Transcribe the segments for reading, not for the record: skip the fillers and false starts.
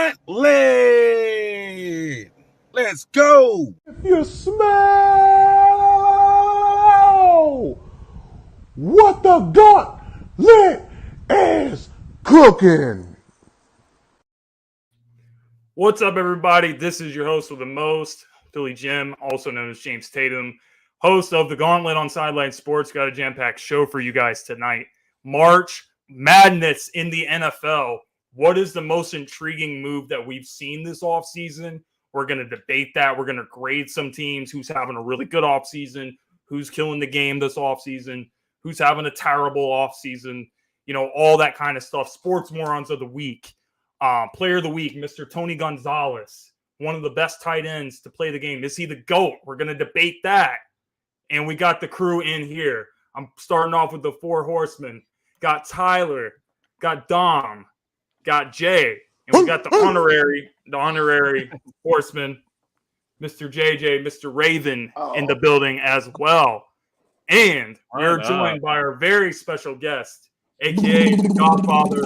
Gauntlet. Let's go. If you smell what the Gauntlet is cooking. What's up, everybody? This is your host with the most, Philly Jim, also known as James Tatum, host of the Gauntlet on Sideline Sports. Got a jam-packed show for you guys tonight. March Madness in the NFL. What is the most intriguing move that we've seen this offseason? We're going to debate that. We're going to grade some teams, who's having a really good offseason, who's killing the game this offseason, who's having a terrible offseason, all that kind of stuff. Sports Morons of the Week. Player of the Week, Mr. Tony Gonzalez, one of the best tight ends to play the game. Is he the GOAT? We're going to debate that. And we got the crew in here. I'm starting off with the four horsemen. Got Tyler, got Dom, got Jay, and we got the honorary horseman, Mr. JJ, Mr. Raven in the building as well. And we're joined by our very special guest, a.k.a. the godfather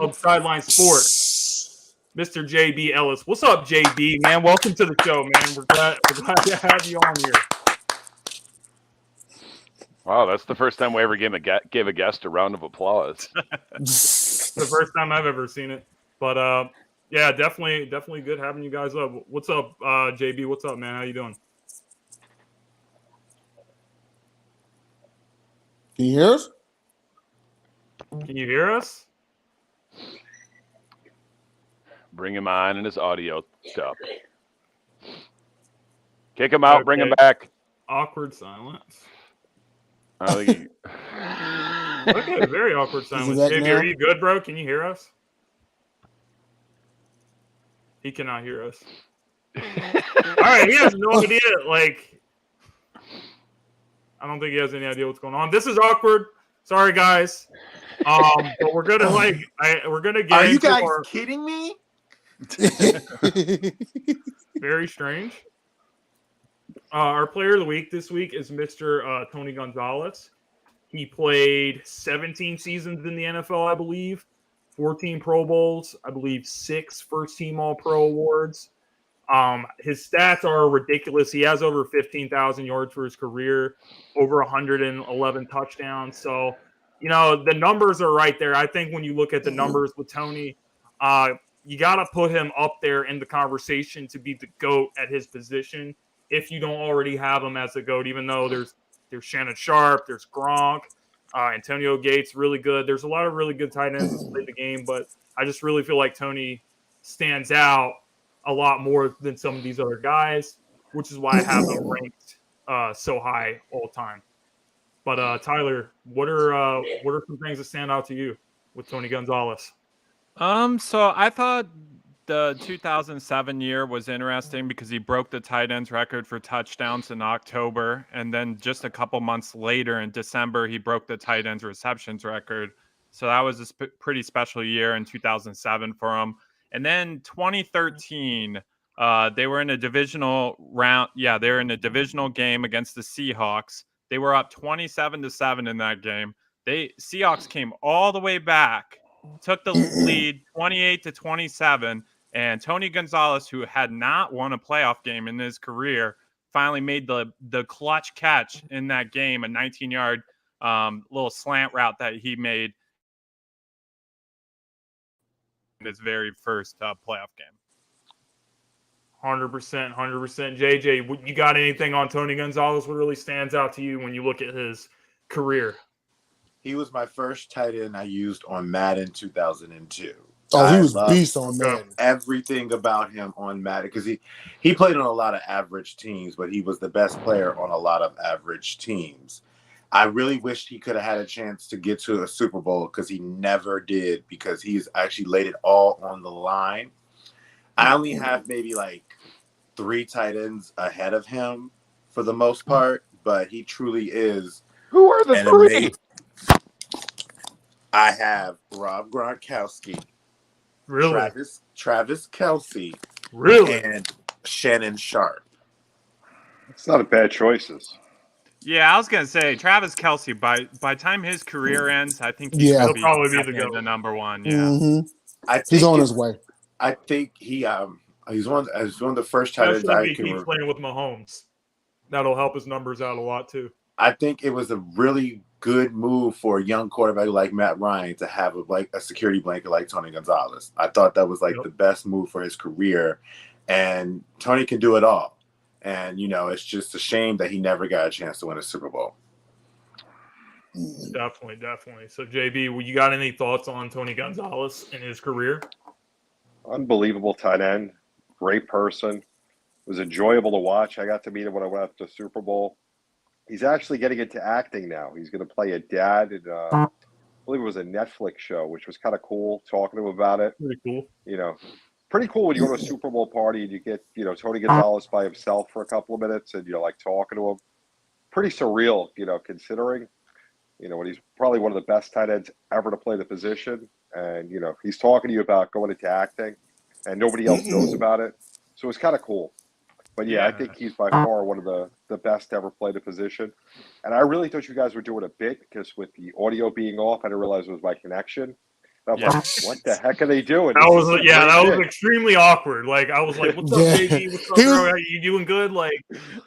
of Sideline Sports, Mr. JB Ellis. What's up, JB, man? Welcome to the show, man. We're glad to have you on here. Wow, that's the first time we ever gave a guest a round of applause. It's the first time I've ever seen it. But, yeah, definitely good having you guys up. What's up, JB? What's up, man? How you doing? Can you hear us? Can you hear us? Bring him on and his audio stuff. Kick him out, Bring him back. Awkward silence. Okay, very awkward silence. JB, are you good, bro? Can you hear us? He cannot hear us. All right, he has no idea. I don't think he has any idea what's going on. This is awkward. Sorry, guys. But we're gonna we're gonna get. Are you guys kidding me? Very strange. Our player of the week this week is Mr. Tony Gonzalez. He played 17 seasons in the NFL, I believe, 14 Pro Bowls, I believe 6 first-team All-Pro awards. His stats are ridiculous. He has over 15,000 yards for his career, over 111 touchdowns. So, the numbers are right there. I think when you look at the numbers with Tony, you got to put him up there in the conversation to be the GOAT at his position if you don't already have him as the GOAT, even though there's Shannon Sharp, there's Gronk, Antonio Gates, really good. There's a lot of really good tight ends that play the game, but I just really feel like Tony stands out a lot more than some of these other guys, which is why I have him ranked so high all the time. But Tyler, what are some things that stand out to you with Tony Gonzalez? So I thought the 2007 year was interesting because he broke the tight ends record for touchdowns in October, and then just a couple months later in December, he broke the tight ends receptions record. So that was a pretty special year in 2007 for him. And then 2013, they were in a divisional round. Yeah, they were in a divisional game against the Seahawks. They were up 27-7 in that game. Seahawks came all the way back, took the lead 28-27, and Tony Gonzalez, who had not won a playoff game in his career, finally made the clutch catch in that game, a 19-yard little slant route that he made in his very first playoff game. 100%. JJ, you got anything on Tony Gonzalez? What really stands out to you when you look at his career? He was my first tight end I used on Madden 2002. Oh, he was beast on Madden. Everything about him on Madden, because he played on a lot of average teams, but he was the best player on a lot of average teams. I really wished he could have had a chance to get to a Super Bowl because he never did, because he's actually laid it all on the line. I only have maybe 3 tight ends ahead of him for the most part, but he truly is. Who are the 3? I have Rob Gronkowski, really, Travis Kelce, really, and Shannon Sharp. It's not a bad choices. Yeah, I was gonna say Travis Kelce. By time his career ends, I think he'll probably be the number one. Yeah, He's on his way. I think he's one of the first tight ends Especially I if he can. keeps playing with Mahomes. That'll help his numbers out a lot too. I think it was a really good move for a young quarterback like Matt Ryan to have a security blanket like Tony Gonzalez. I thought that was the best move for his career, and Tony can do it all. And it's just a shame that he never got a chance to win a Super Bowl. Definitely. So JB, you got any thoughts on Tony Gonzalez and his career? Unbelievable tight end, great person. It was enjoyable to watch. I got to meet him when I went to the Super Bowl. He's actually getting into acting now. He's going to play a dad in, I believe it was a Netflix show, which was kind of cool, talking to him about it. Pretty cool. Pretty cool when you go to a Super Bowl party and you get, Tony Gonzalez by himself for a couple of minutes and you're talking to him. Pretty surreal, considering, when he's probably one of the best tight ends ever to play the position. And, he's talking to you about going into acting and nobody else knows about it. So it's kind of cool. But I think he's by far one of the best to ever play the position. And I really thought you guys were doing a bit because with the audio being off, I didn't realize it was my connection. And I was like, what the heck are they doing? That was extremely awkward. I was like, what's up, JB? What's up, bro? Are you doing good?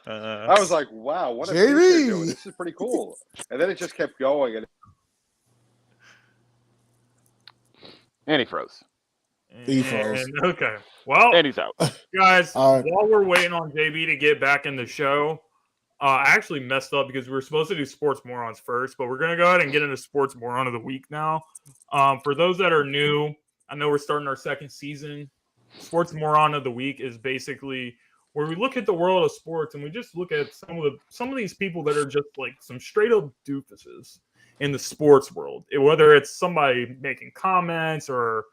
I was like, wow, what are they doing? This is pretty cool. And then it just kept going. And he froze. Okay. Well, and he's out. Guys, while we're waiting on JB to get back in the show, I actually messed up because we were supposed to do Sports Morons first, but we're going to go ahead and get into Sports Moron of the Week now. For those that are new, I know we're starting our second season. Sports Moron of the Week is basically where we look at the world of sports and we just look at some of these people that are just some straight up doofuses in the sports world. Whether it's somebody making comments or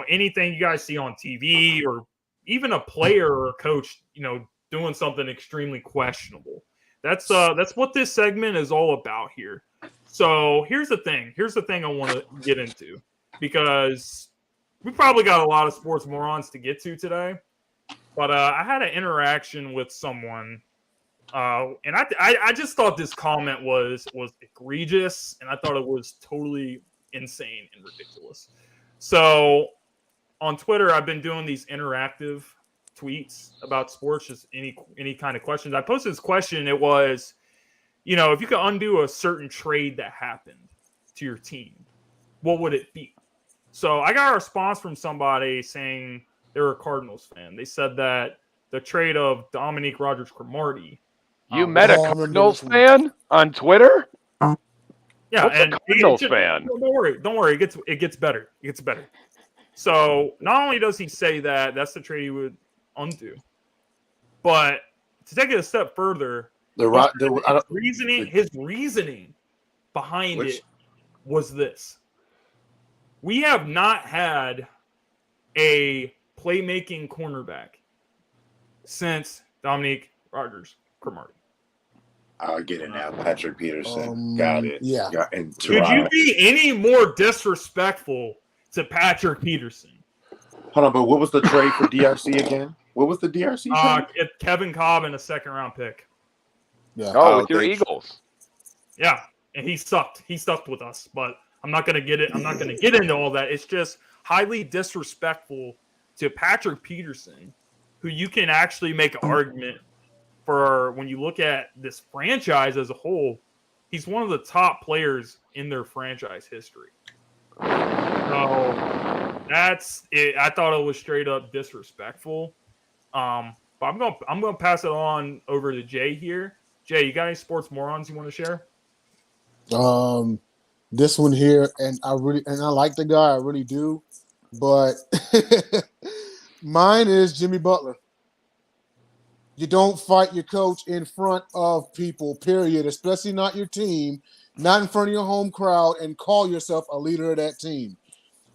anything you guys see on TV or even a player or a coach, doing something extremely questionable. That's what this segment is all about here. So here's the thing I want to get into, because we probably got a lot of sports morons to get to today, but I had an interaction with someone, and I just thought this comment was egregious, and I thought it was totally insane and ridiculous. So on Twitter, I've been doing these interactive tweets about sports, just any kind of questions. I posted this question. It was, if you could undo a certain trade that happened to your team, what would it be? So I got a response from somebody saying they were a Cardinals fan. They said that the trade of Dominique Rodgers-Cromartie. You met a Cardinals fan on Twitter? Yeah, what's and a Cardinals fan? Don't worry. It gets better. It gets better. So not only does he say that that's the trade he would undo, but to take it a step further, his reasoning behind it was this: we have not had a playmaking cornerback since Dominique Rodgers-Cromartie. I'll get it now. Patrick Peterson. Got it. Yeah. Could you be any more disrespectful to Patrick Peterson? Hold on, but what was the trade for DRC again? What was the DRC trade? Kevin Cobb and a second-round pick. Yeah. With your Eagles. Yeah, and he sucked. He sucked with us, but I'm not going to get it. I'm not going to get into all that. It's just highly disrespectful to Patrick Peterson, who you can actually make an argument for when you look at this franchise as a whole. He's one of the top players in their franchise history. So that's it. I thought it was straight up disrespectful. But I'm gonna pass it on over to Jay here. Jay, you got any sports morons you want to share? This one here, and I like the guy, I really do, but mine is Jimmy Butler. You don't fight your coach in front of people, period, especially not your team, not in front of your home crowd, and call yourself a leader of that team.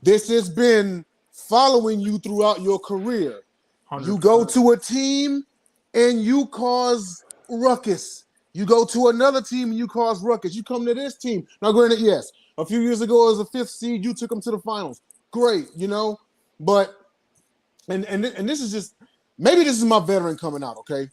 This has been following you throughout your career. 100%. You go to a team and you cause ruckus. You go to another team and you cause ruckus. You come to this team. Now, granted, yes, a few years ago as a fifth seed, you took them to the finals. Great, but and this is just, maybe this is my veteran coming out, okay?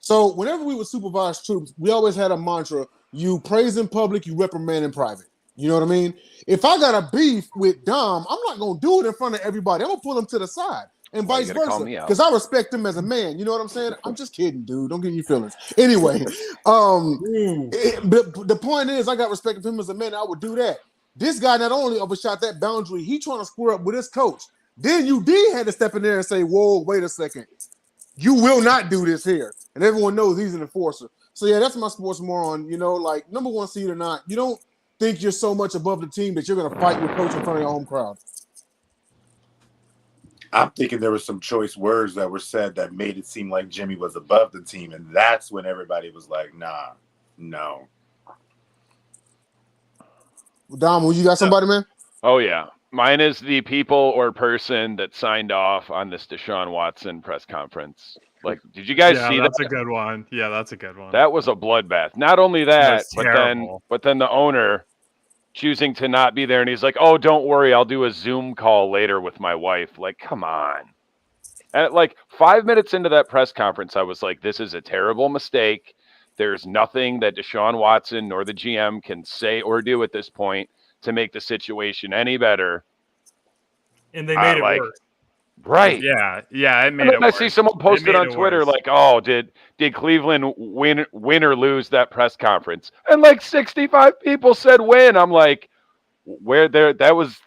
So whenever we would supervise troops, we always had a mantra: you praise in public, you reprimand in private. You know what I mean? If I got a beef with Dom, I'm not going to do it in front of everybody. I'm going to pull him to the side and Why you vice gotta call versa. me out? Because I respect him as a man. You know what I'm saying? I'm just kidding, dude. Don't get your feelings. Anyway, but the point is, I got respect for him as a man. I would do that. This guy not only overshot that boundary, he trying to square up with his coach. Then UD had to step in there and say, whoa, wait a second. You will not do this here. And everyone knows he's an enforcer. So, yeah, that's my sports moron. You know, like, number one seed or not, you don't think you're so much above the team that you're going to fight your coach in front of your home crowd. I'm thinking there were some choice words that were said that made it seem like Jimmy was above the team, and that's when everybody was like, nah, no. Dom, you got somebody, man? Oh, yeah. Mine is the people or person that signed off on this Deshaun Watson press conference. Like, did you guys see that? That's a good one. Yeah, that's a good one. That was a bloodbath. Not only that, terrible. but then the owner choosing to not be there, and he's like, "Oh, don't worry, I'll do a Zoom call later with my wife." Like, come on. And like 5 minutes into that press conference, I was like, "This is a terrible mistake. There's nothing that Deshaun Watson nor the GM can say or do at this point to make the situation any better." And they made it like, worse. Right. Yeah, it made And it then I worse. see someone posted on Twitter worse. like, "Oh, did Cleveland win or lose that press conference?" And like 65 people said win. I'm like, where there? That was.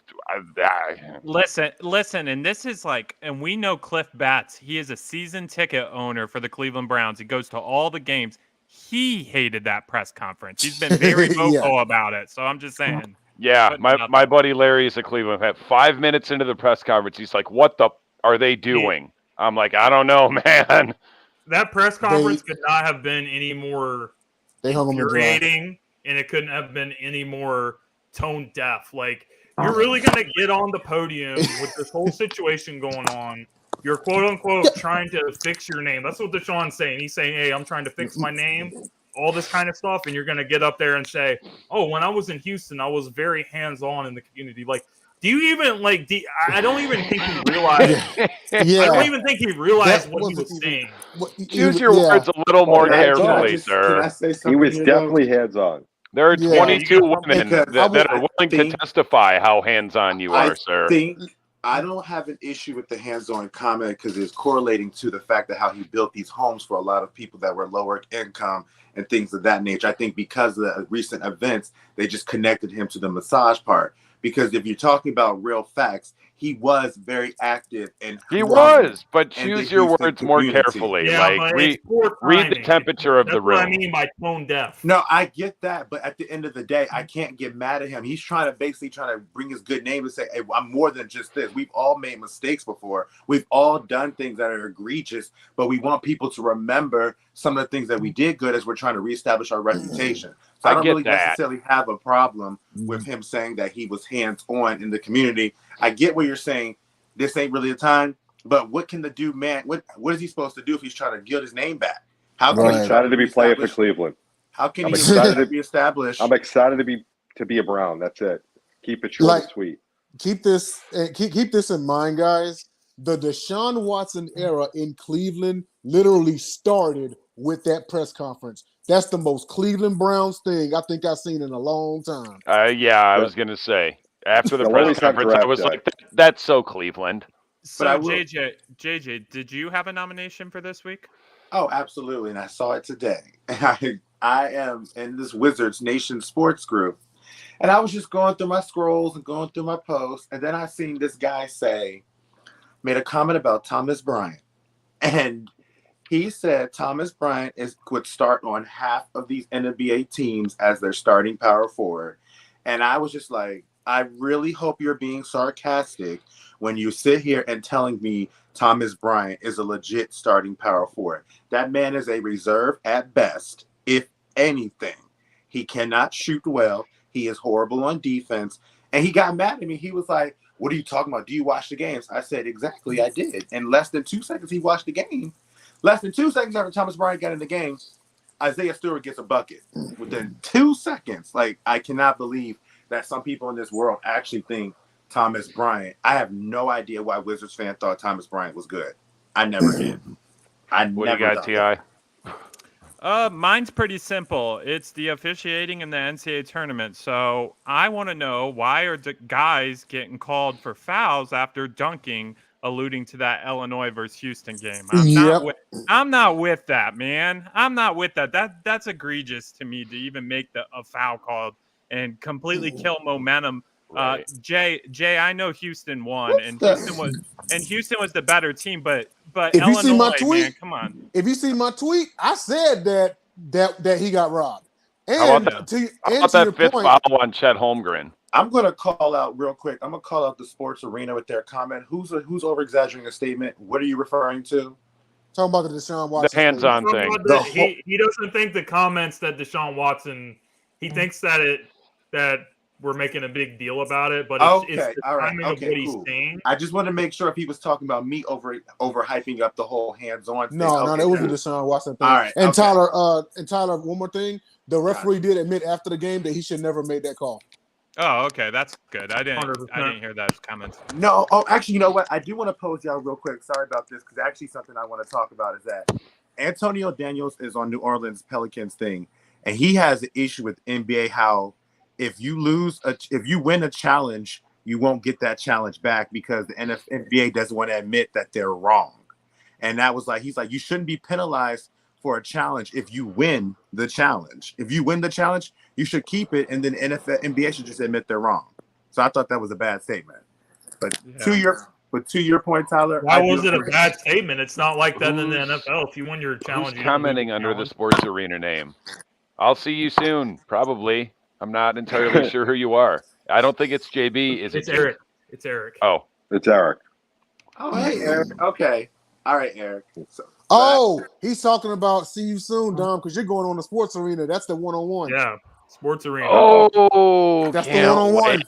Listen, and this is like, and we know Cliff Batts. He is a season ticket owner for the Cleveland Browns. He goes to all the games. He hated that press conference. He's been very vocal about it. So I'm just saying. Yeah, my buddy Larry is a Cleveland fan. 5 minutes into the press conference, he's like, "What the are they doing?" I'm like, "I don't know, man." That press conference could not have been any more infuriating, and it couldn't have been any more tone deaf. Like, you're really going to get on the podium with this whole situation going on. You're quote unquote trying to fix your name. That's what Deshaun's saying. He's saying, "Hey, I'm trying to fix my name," all this kind of stuff. And you're going to get up there and say, "Oh, when I was in Houston, I was very hands-on in the community." Like, do you even I don't even think he realized. I don't even think he realized what he was saying. Choose your words a little more carefully, sir. Can I say something? He was definitely hands-on. There are 22 women that are willing to testify how hands-on you are, sir. I don't have an issue with the hands-on comment because it's correlating to the fact that how he built these homes for a lot of people that were lower income and things of that nature. I think because of the recent events, they just connected him to the massage part. Because if you're talking about real facts, he was very active and but choose your words more carefully. Yeah, like read the temperature of the room. That's what I mean by tone deaf. No, I get that, but at the end of the day, I can't get mad at him. He's trying to bring his good name and say, "Hey, I'm more than just this." We've all made mistakes before. We've all done things that are egregious, but we want people to remember some of the things that we did good as we're trying to reestablish our reputation. So I don't really necessarily have a problem with him saying that he was hands-on in the community. I get what you're saying. This ain't really a time, but what can the dude, man? What is he supposed to do if he's trying to get his name back? How can I'm excited to be playing for Cleveland. How can he be established? I'm excited to be a Brown. That's it. Keep it short and sweet. Keep this in mind, guys. The Deshaun Watson era in Cleveland literally started with that press conference. That's the most Cleveland Browns thing I think I've seen in a long time. I was going to say. After the press conference, I was like, that's so Cleveland. So, JJ, did you have a nomination for this week? Oh, absolutely. And I saw it today. I am in this Wizards Nation sports group. And I was just going through my scrolls and going through my posts. And then I seen this guy made a comment about Thomas Bryant. And he said Thomas Bryant would start on half of these NBA teams as their starting power forward. And I was just like, I really hope you're being sarcastic when you sit here and telling me Thomas Bryant is a legit starting power forward. That man is a reserve at best, if anything. He cannot shoot well. He is horrible on defense. And he got mad at me. He was like, "What are you talking about? Do you watch the games?" I said, "Exactly, I did." In less than 2 seconds, he watched the game. Less than 2 seconds after Thomas Bryant got in the game, Isaiah Stewart gets a bucket. Within 2 seconds. Like, I cannot believe that some people in this world actually think Thomas Bryant. I have no idea why Wizards fans thought Thomas Bryant was good. I never did. What do you got, T.I.? Mine's pretty simple. It's the officiating in the NCAA tournament. So I want to know, why are the guys getting called for fouls after dunking, alluding to that Illinois versus Houston game? I'm not with that, man. I'm not with that. That's egregious to me to even make a foul called and completely kill momentum. Right. Jay, I know Houston won, Houston was the better team, but If you Illinois, see my tweet, man, come on. If you see my tweet, I said that he got robbed. And How about that fifth foul on Chet Holmgren? I'm going to call out real quick. I'm going to call out the Sports Arena with their comment. Who's over exaggerating a statement? What are you referring to? Talking about the Deshaun Watson. The hands-on thing. He doesn't think the comments that Deshaun Watson. He thinks that we're making a big deal about it, but it's the timing of what he's saying. I just want to make sure if he was talking about me over hyping up the whole hands-on thing. No, that was the Deshaun Watson thing. All right, and Tyler, one more thing. The referee did admit after the game that he should never make that call. Oh, okay, that's good. I didn't hear those comments. No, actually, you know what? I do want to pose y'all real quick. Sorry about this, because actually something I want to talk about is that Antonio Daniels is on New Orleans Pelicans thing, and he has an issue with NBA how if you win a challenge, you won't get that challenge back because the NBA doesn't want to admit that they're wrong. And that was he's like, you shouldn't be penalized for a challenge if you win the challenge. If you win the challenge, you should keep it, and then NBA should just admit they're wrong. So I thought that was a bad statement. But to your point, Tyler, why was it a bad statement? It's not like that in the NFL. If you win your challenge, who's commenting under the Sports Arena name? I'll see you soon, probably. I'm not entirely sure who you are. I don't think it's JB. It's Eric. It's Eric. Oh, it's Eric. Oh, hey, Eric. Okay. All right, Eric. He's talking about see you soon, Dom, because you're going on the Sports Arena. That's the one-on-one. Yeah, Sports Arena. Oh, that's the one-on-one.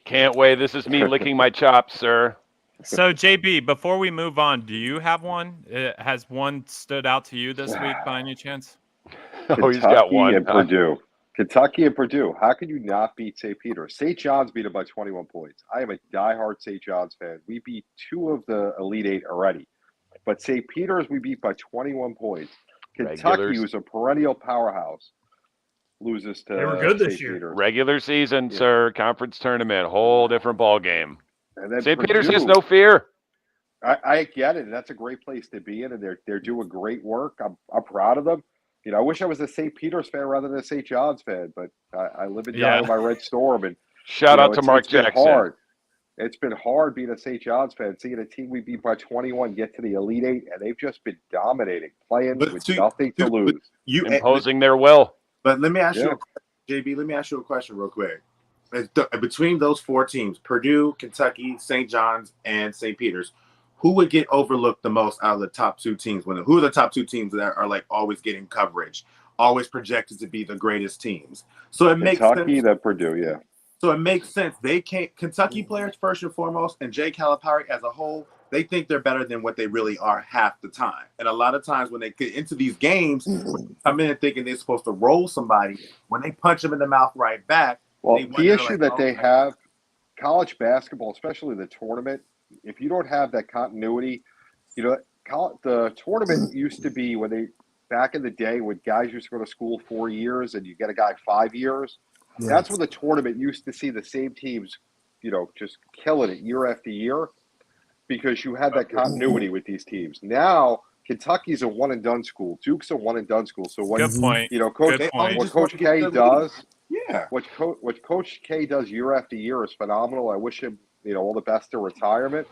Can't wait. This is me licking my chops, sir. So, JB, before we move on, do you have one? Has one stood out to you this week by any chance? He's got one. And Purdue. Kentucky and Purdue. How can you not beat St. Peter's? St. John's beat them by 21 points. I am a diehard St. John's fan. We beat 2 of the Elite 8 already. But St. Peter's we beat by 21 points. Kentucky, who's a perennial powerhouse, loses to They were good this St. year. Peter's. Regular season, sir. Conference tournament. Whole different ball game. And then St. Purdue, Peter's has no fear. I get it. And that's a great place to be in, and they're doing great work. I'm proud of them. You know, I wish I was a St. Peter's fan rather than a St. John's fan, but I live and die with my Red Storm. And shout out to Mark Jackson. Hard. It's been hard being a St. John's fan, seeing a team we beat by 21 get to the Elite 8, and they've just been dominating, playing with nothing to lose. Imposing their will. But let me ask you, JB, let me ask you a question real quick. Between those 4 teams, Purdue, Kentucky, St. John's, and St. Peter's, who would get overlooked the most out of the top 2 teams? Who are the top 2 teams that are always getting coverage, always projected to be the greatest teams? So it makes sense. Kentucky, then Purdue, yeah. So it makes sense. They can't. Kentucky players first and foremost, and Jay Calipari as a whole, they think they're better than what they really are half the time. And a lot of times when they get into these games, come in thinking they're supposed to roll somebody. When they punch them in the mouth right back. Well, the issue that they have, college basketball, especially the tournament, if you don't have that continuity, you know, the tournament used to be back in the day when guys used to go to school 4 years and you get a guy 5 years. Yeah. That's when the tournament used to see the same teams, you know, just killing it year after year because you had that continuity with these teams. Now, Kentucky's a one-and-done school. Duke's a one-and-done school. So what, good point. You know, Coach K does, yeah, what Coach K does year after year is phenomenal. I wish him, you know, all the best to retirement.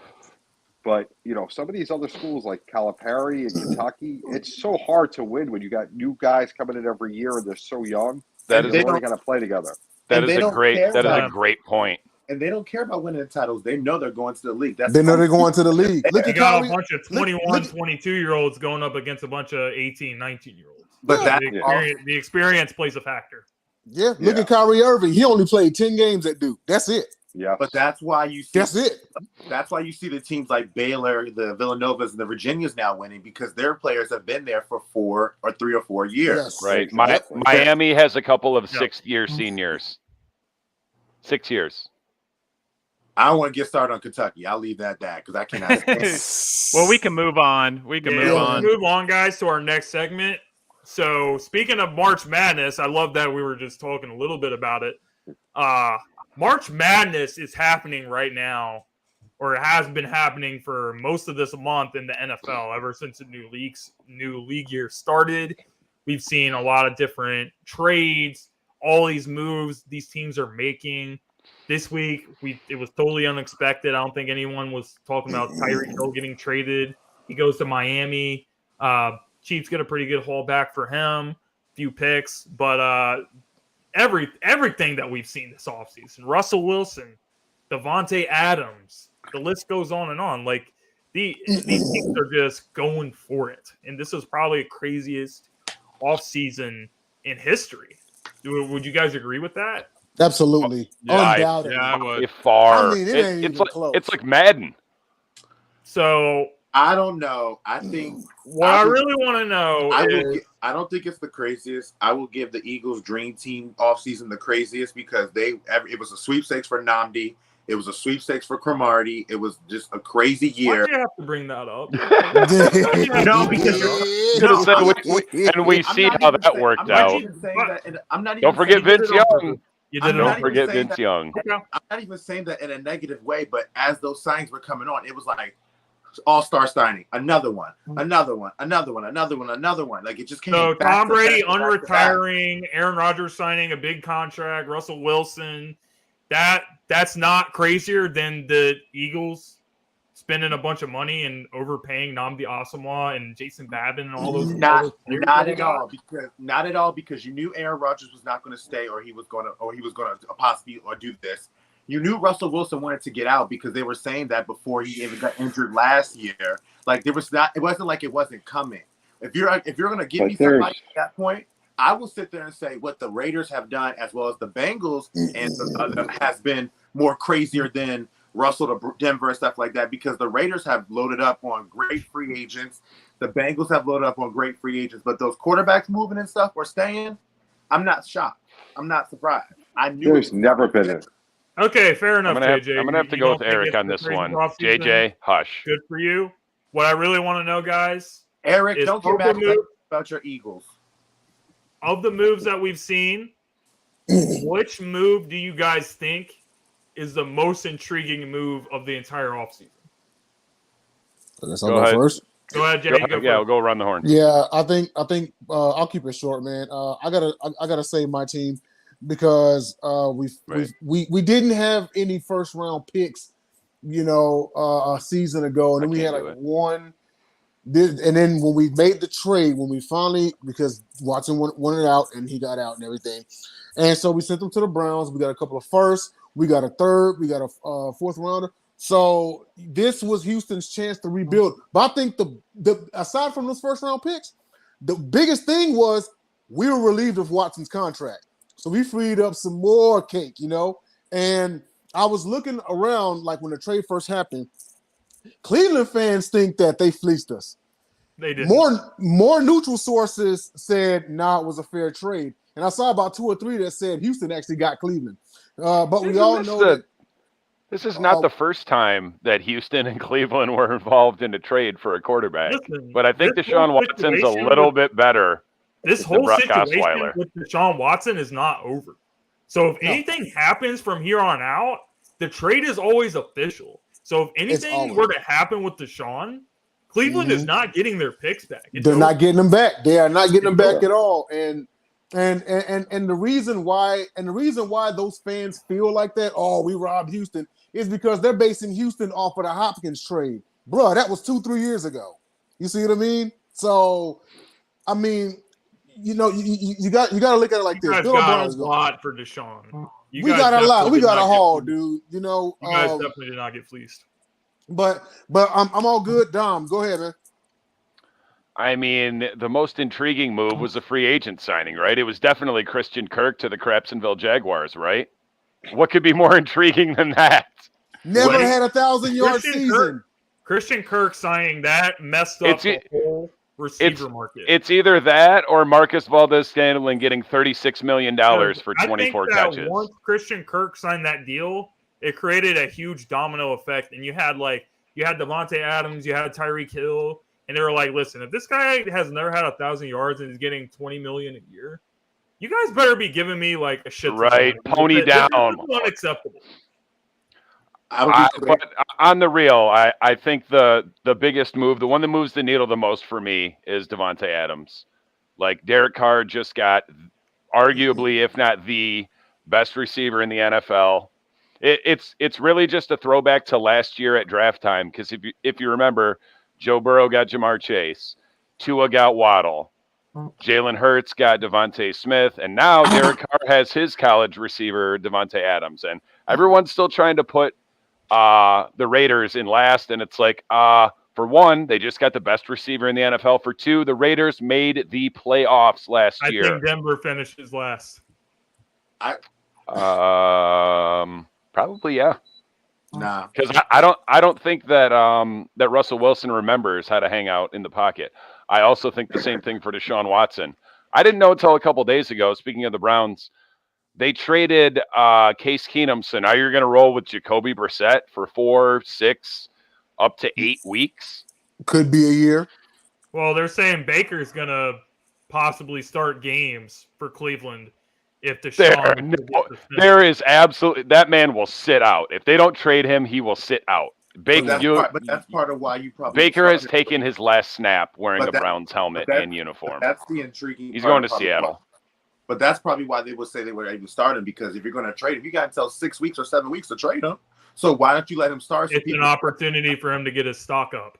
But, you know, some of these other schools like Calipari and Kentucky, it's so hard to win when you got new guys coming in every year and they're so young. They're going to play together. That is a great point. And they don't care about winning the titles. They know they're going to the league. They know they're going to the league. Look at got a bunch of 21, 22-year-olds going up against a bunch of 18, 19-year-olds. But the experience plays a factor. Yeah, look at Kyrie Irving. He only played 10 games at Duke. That's it. Yeah, but that's why you see. That's it. That's why you see the teams like Baylor, the Villanovas, and the Virginias now winning because their players have been there for 3 or 4 years. Yes, right. Exactly. Miami has a couple of 6-year seniors. 6 years. I don't want to get started on Kentucky. I'll leave that because I cannot. Well, we can move on. Move on. Move on, guys, to our next segment. So speaking of March Madness, I love that we were just talking a little bit about it. March Madness is happening right now, or it has been happening for most of this month in the NFL ever since the new league year started. We've seen a lot of different trades, all these moves these teams are making. This week, it was totally unexpected. I don't think anyone was talking about Tyreek Hill getting traded. He goes to Miami. Chiefs get a pretty good haul back for him, few picks, but everything that we've seen this offseason, Russell Wilson, Devontae Adams, the list goes on and on. Like these teams are just going for it, and this is probably the craziest offseason in history. Would you guys agree with that? Absolutely, undoubtedly. Yeah, I would. I mean, it ain't even close. It's like Madden. So I don't know. I think what I really want to know is I don't think it's the craziest. I will give the Eagles' dream team offseason the craziest because it was a sweepstakes for Nnamdi. It was a sweepstakes for Cromartie. It was just a crazy year. why do you have to bring that up? No, because we see how that worked out. Don't forget Vince Young. Don't forget Vince Young. I'm not even saying that in a negative way, but as those signs were coming on, it was like all-star signing, another one. Like it just came. So back Tom to Brady back to back to back. unretiring, Aaron Rodgers signing a big contract, Russell Wilson. That's not crazier than the Eagles spending a bunch of money and overpaying Nnamdi Asomugha and Jason Babin and all those. Not at all because you knew Aaron Rodgers was not going to stay or he was going to possibly do this. You knew Russell Wilson wanted to get out because they were saying that before he even got injured last year. Like it wasn't like it wasn't coming. If you're going to give me somebody at that point, I will sit there and say what the Raiders have done as well as the Bengals and has been more crazier than Russell to Denver and stuff like that because the Raiders have loaded up on great free agents. The Bengals have loaded up on great free agents, but those quarterbacks moving and stuff or staying, I'm not shocked. I'm not surprised. I knew There's never been it. Okay, fair enough, JJ. I'm gonna have to go with Eric on this one. JJ, hush. Good for you. What I really want to know, guys, Eric, don't get mad about your Eagles. Of the moves that we've seen, which move do you guys think is the most intriguing move of the entire offseason? Go ahead. First. Go ahead, Jay. We'll go around the horn. Yeah, I think I'll keep it short, man. I gotta save my team because we didn't have any first round picks, a season ago, and then we had like one. And then when we made the trade, because Watson wanted out and he got out and everything, and so we sent them to the Browns. We got a couple of firsts, we got a third, we got a fourth rounder. So this was Houston's chance to rebuild. But I think the aside from those first round picks, the biggest thing was we were relieved of Watson's contract, so we freed up some more cake, And I was looking around like when the trade first happened. Cleveland fans think that they fleeced us. They did. More neutral sources said, it was a fair trade. And I saw about 2 or 3 that said Houston actually got Cleveland. But we all know that this is not the first time that Houston and Cleveland were involved in a trade for a quarterback. But I think Deshaun Watson's a little bit better. This whole situation with Deshaun Watson is not over. So if anything happens from here on out, the trade is always official. So if anything were to happen with Deshaun, Cleveland is not getting their picks back. They're not getting them back. They are not getting them back at all. And the reason why those fans feel like that, we robbed Houston, is because they're basing Houston off of the Hopkins trade. Bruh, that was 2-3 years ago. You see what I mean? So, I mean, you got to look at it like this. You guys got a lot for Deshaun. We got a lot. We got a haul, dude. You guys definitely did not get fleeced. But I'm all good. Dom, go ahead, man. I mean, the most intriguing move was the free agent signing, right? It was definitely Christian Kirk to the Crapsonville Jaguars, right? What could be more intriguing than that? Never had a 1,000-yard season. Christian Kirk signing that messed up the whole receiver market. It's either that or Marcus Valdez-Scantling getting $36 million for 24 catches. Once Christian Kirk signed that deal, it created a huge domino effect, and you had Devontae Adams, you had Tyreek Hill, and they were like, "Listen, if this guy has never had 1,000 yards and is getting $20 million a year, you guys better be giving me like a shit." Right, pony down. This is unacceptable. But on the real, I think the biggest move, the one that moves the needle the most for me, is Devontae Adams. Like, Derek Carr just got arguably, if not the best receiver in the NFL. It's really just a throwback to last year at draft time, because if you remember, Joe Burrow got Jamar Chase, Tua got Waddle, Jalen Hurts got Devontae Smith, and now Derek Carr has his college receiver, Devontae Adams. And everyone's still trying to put the Raiders in last, and it's like, for one, they just got the best receiver in the NFL. For two, the Raiders made the playoffs last year. I think Denver finishes last. Probably, yeah. Nah, because I don't think that that Russell Wilson remembers how to hang out in the pocket. I also think the same thing for Deshaun Watson. I didn't know until a couple days ago. Speaking of the Browns, they traded Case Keenum, so now you're going to roll with Jacoby Brissett for 4, 6, up to 8 weeks. Could be a year. Well, they're saying Baker's going to possibly start games for Cleveland if Deshaun. There is absolutely, that man will sit out. If they don't trade him, he will sit out. But that's part of why you probably. Baker has taken his last snap wearing a Browns helmet and uniform. That's the intriguing. He's going to Seattle. But that's probably why they would say they would even start him, because if you're going to trade him, you got until 6 weeks or 7 weeks to trade him. So why don't you let him start? It's an opportunity for him to get his stock up.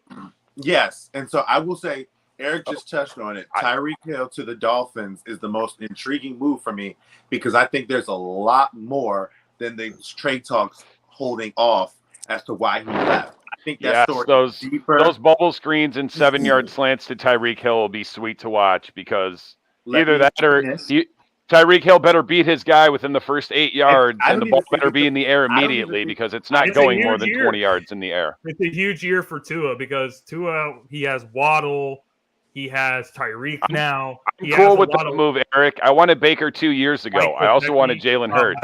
Yes, and so I will say, Eric just touched on it. Tyreek Hill to the Dolphins is the most intriguing move for me, because I think there's a lot more than the trade talks holding off as to why he left. I think that story is deeper. Those bubble screens and 7-yard slants to Tyreek Hill will be sweet to watch, because either that or Tyreek Hill better beat his guy within the first 8 yards, and the ball better be in the air immediately, because it's not going more than 20 yards in the air. It's a huge year for Tua, because Tua, he has Waddle, he has Tyreek now. I'm cool with the move, Eric. I wanted Baker 2 years ago. I also wanted Jalen Hurts.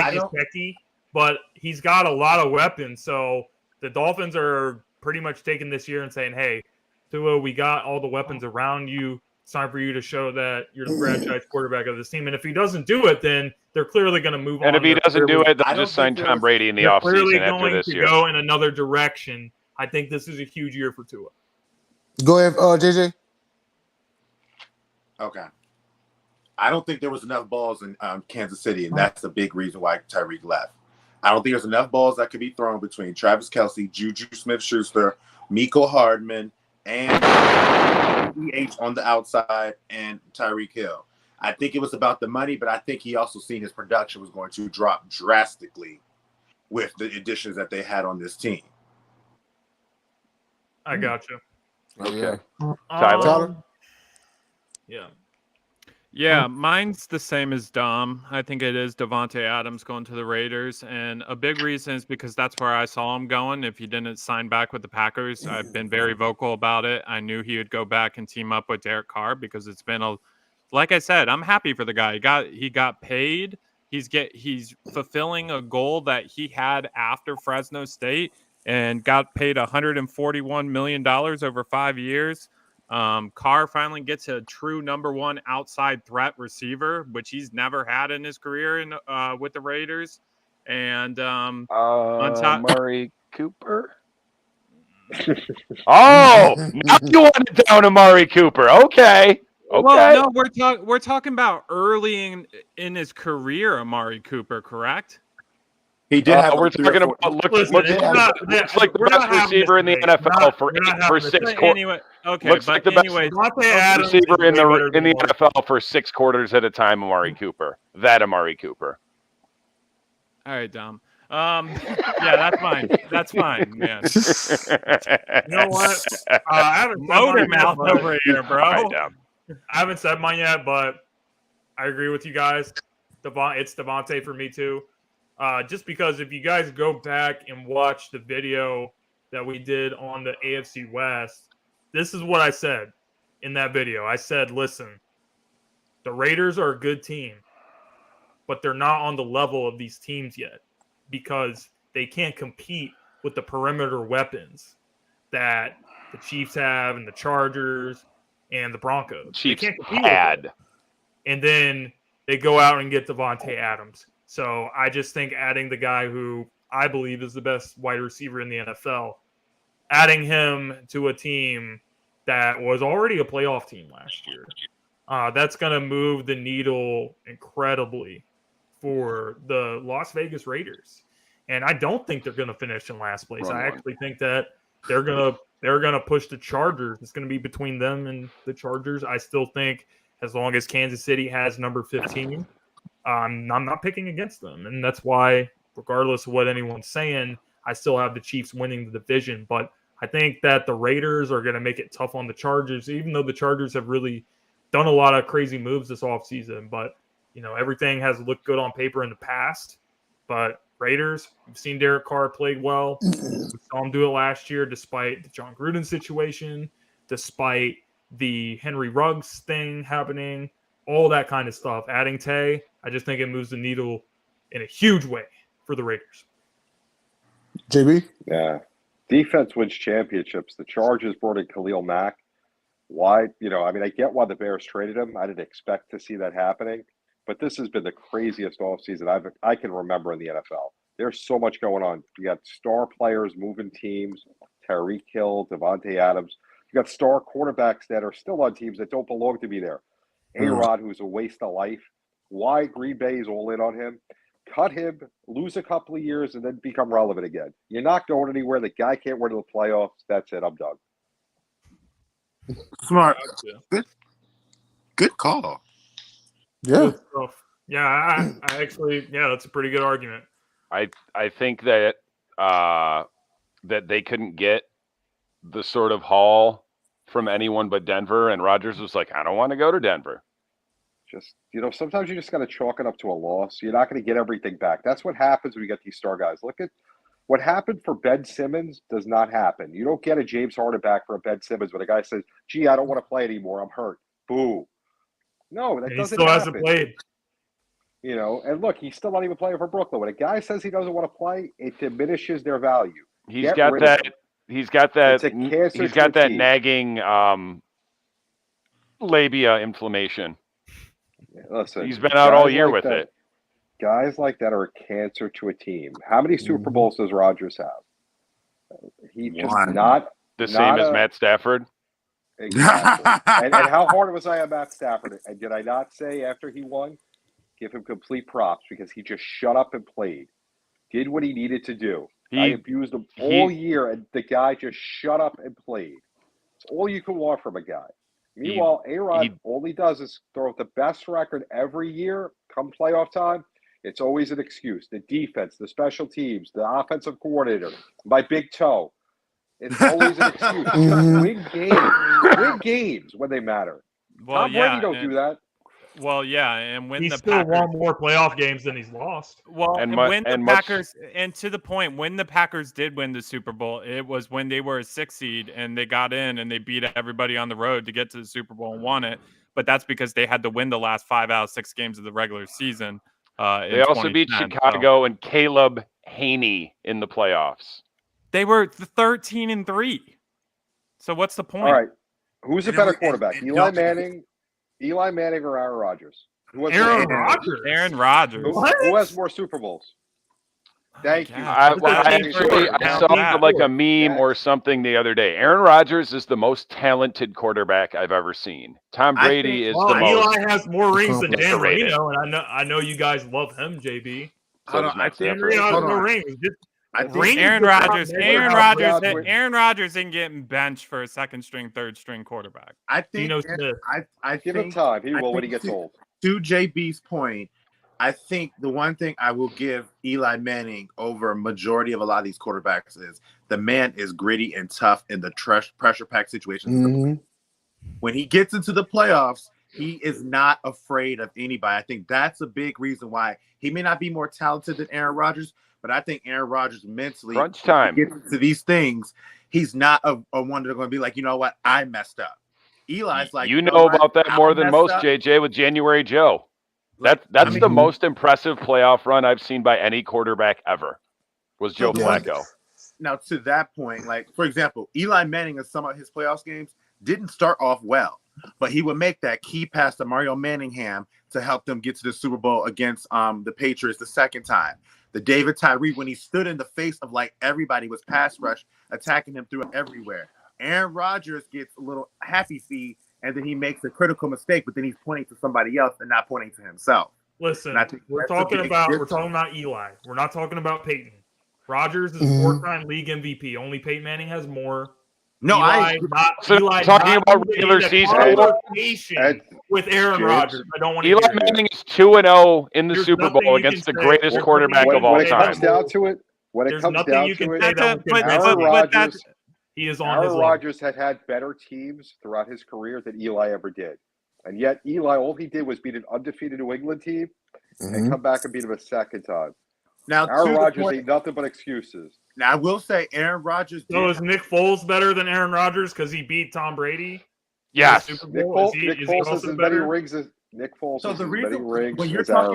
But he's got a lot of weapons, so the Dolphins are pretty much taking this year and saying, hey, Tua, we got all the weapons around you. It's time for you to show that you're the franchise quarterback of this team. And if he doesn't do it, then they're clearly going to move on. And if he doesn't do it, they'll just sign Tom Brady in the offseason after this year. Go in another direction. I think this is a huge year for Tua. Go ahead, JJ. Okay. I don't think there was enough balls in Kansas City, and that's the big reason why Tyreek left. I don't think there's enough balls that could be thrown between Travis Kelce, Juju Smith-Schuster, Mecole Hardman, and EH on the outside, and Tyreek Hill. I think it was about the money, but I think he also seen his production was going to drop drastically with the additions that they had on this team. I got you. Okay. Tyler? Yeah. Yeah, mine's the same as Dom. I think it is Devontae Adams going to the Raiders. And a big reason is because that's where I saw him going. If he didn't sign back with the Packers, I've been very vocal about it. I knew he would go back and team up with Derek Carr, because it's been like I said, I'm happy for the guy. He got paid. He's fulfilling a goal that he had after Fresno State, and got paid $141 million over 5 years. Carr finally gets a true number one outside threat receiver, which he's never had in his career with the Raiders. And on top, Amari Cooper. Oh, now you want it down, Amari Cooper. Okay. Well, no, we're talking about early in his career, Amari Cooper, correct? He did have. We're talking about looks like the best receiver in the NFL for 6 quarters. Anyway, okay, looks like the best receiver in the NFL for 6 quarters at a time. Amari Cooper, Amari Cooper. All right, Dom. Yeah, that's fine. That's fine, man. You know what? I haven't motor mouth over here, bro. Right, I haven't said mine yet, but I agree with you guys. It's Devontae for me too. Just because if you guys go back and watch the video that we did on the AFC West, this is what I said in that video. I said, listen, the Raiders are a good team, but they're not on the level of these teams yet, because they can't compete with the perimeter weapons that the Chiefs have and the Chargers and the Broncos. Chiefs they can't compete had. with it. And then they go out and get Devontae Adams. So I just think adding the guy who I believe is the best wide receiver in the NFL, adding him to a team that was already a playoff team last year, that's going to move the needle incredibly for the Las Vegas Raiders. And I don't think they're going to finish in last place. I actually think that they're gonna push the Chargers. It's going to be between them and the Chargers. I still think as long as Kansas City has number 15, I'm not picking against them. And that's why, regardless of what anyone's saying, I still have the Chiefs winning the division. But I think that the Raiders are going to make it tough on the Chargers, even though the Chargers have really done a lot of crazy moves this offseason. But, everything has looked good on paper in the past. But Raiders, we've seen Derek Carr played well. We saw him do it last year despite the John Gruden situation, despite the Henry Ruggs thing happening, all that kind of stuff. Adding Tay, I just think it moves the needle in a huge way for the Raiders. JB? Yeah. Defense wins championships. The Chargers brought in Khalil Mack. Why? I get why the Bears traded him. I didn't expect to see that happening. But this has been the craziest offseason I can remember in the NFL. There's so much going on. You got star players moving teams, Tyreek Hill, Devontae Adams. You got star quarterbacks that are still on teams that don't belong to be there. A-Rod, who's a waste of life. Why Green Bay is all in on him? Cut him, lose a couple of years, and then become relevant again. You're not going anywhere. The guy can't win to the playoffs. That's it. I'm done. Smart. Good call. Yeah. Yeah, I actually, that's a pretty good argument. I think that that they couldn't get the sort of haul from anyone but Denver, and Rodgers was like, I don't want to go to Denver. Just, sometimes you just got to chalk it up to a loss. You're not going to get everything back. That's what happens when you get these star guys. Look at what happened for Ben Simmons does not happen. You don't get a James Harden back for a Ben Simmons when a guy says, gee, I don't want to play anymore. I'm hurt. Boo. No, that doesn't happen. He still hasn't played. And look, he's still not even playing for Brooklyn. When a guy says he doesn't want to play, it diminishes their value. He's got that nagging labia inflammation. Listen, he's been out all year with it. Guys like that are a cancer to a team. How many Super Bowls does Rodgers have? He just not the same as Matt Stafford. Exactly. and how hard was I on Matt Stafford? And did I not say after he won, give him complete props because he just shut up and played, did what he needed to do. I abused him all year, and the guy just shut up and played. It's all you can want from a guy. Meanwhile, A-Rod, all he does is throw the best record every year. Come playoff time, it's always an excuse. The defense, the special teams, the offensive coordinator, my big toe. It's always an excuse. Just win games when they matter. Well, Tom Brady don't do that. Well, yeah, and when he's the still Packers won more playoff games than he's lost. Well, and when the Packers, and to the point, when the Packers did win the Super Bowl, it was when they were a 6 seed and they got in and they beat everybody on the road to get to the Super Bowl and won it. But that's because they had to win the last 5 out of 6 games of the regular season. They also beat Chicago and Caleb Haney in the playoffs. They were 13-3. So what's the point? All right, who's a better quarterback, Eli Manning or Aaron Rodgers? Aaron Rodgers. Aaron Rodgers. Who has more Super Bowls? Thank you. I saw like a meme or something the other day. Aaron Rodgers is the most talented quarterback I've ever seen. Tom Brady is the most. Eli has more rings than Dan Marino, and I know you guys love him, JB. Dan Marino has more rings. Aaron Rodgers ain't getting benched for a second string, third string quarterback. I think I give him time. He will when he gets old. To JB's point, I think the one thing I will give Eli Manning over a majority of a lot of these quarterbacks is the man is gritty and tough in the pressure pack situations. Mm-hmm. When he gets into the playoffs, he is not afraid of anybody. I think that's a big reason why he may not be more talented than Aaron Rodgers, but I think Aaron Rodgers mentally, crunch time, gets into these things, he's not a one that's going to be like, you know what, I messed up. Eli's like, you know about that more than most, JJ, with January Joe. That's the most impressive playoff run I've seen by any quarterback ever. Was Joe Flacco. to that point, like for example, Eli Manning in some of his playoffs games didn't start off well, but he would make that key pass to Mario Manningham to help them get to the Super Bowl against the Patriots the second time. The David Tyree, when he stood in the face of like everybody was pass rush attacking him through everywhere. Aaron Rodgers gets a little happy feet, and then he makes a critical mistake, but then he's pointing to somebody else and not pointing to himself. Listen, we're talking about Eli. We're not talking about Peyton. Rodgers is four-time league MVP. Only Peyton Manning has more. No, Eli talking about regular season with Aaron Rodgers. I don't want to. Eli Manning is 2-0 in the Super Bowl against the greatest quarterback of all time. When it comes down to it, Aaron Rodgers. He is on Aaron his Rodgers had better teams throughout his career than Eli ever did. And yet Eli, all he did was beat an undefeated New England team and come back and beat him a second time. Now, Aaron Rodgers ain't nothing but excuses. Now, I will say Aaron Rodgers. So is Nick Foles better than Aaron Rodgers because he beat Tom Brady? Yes. Nick Foles has as many rings as Aaron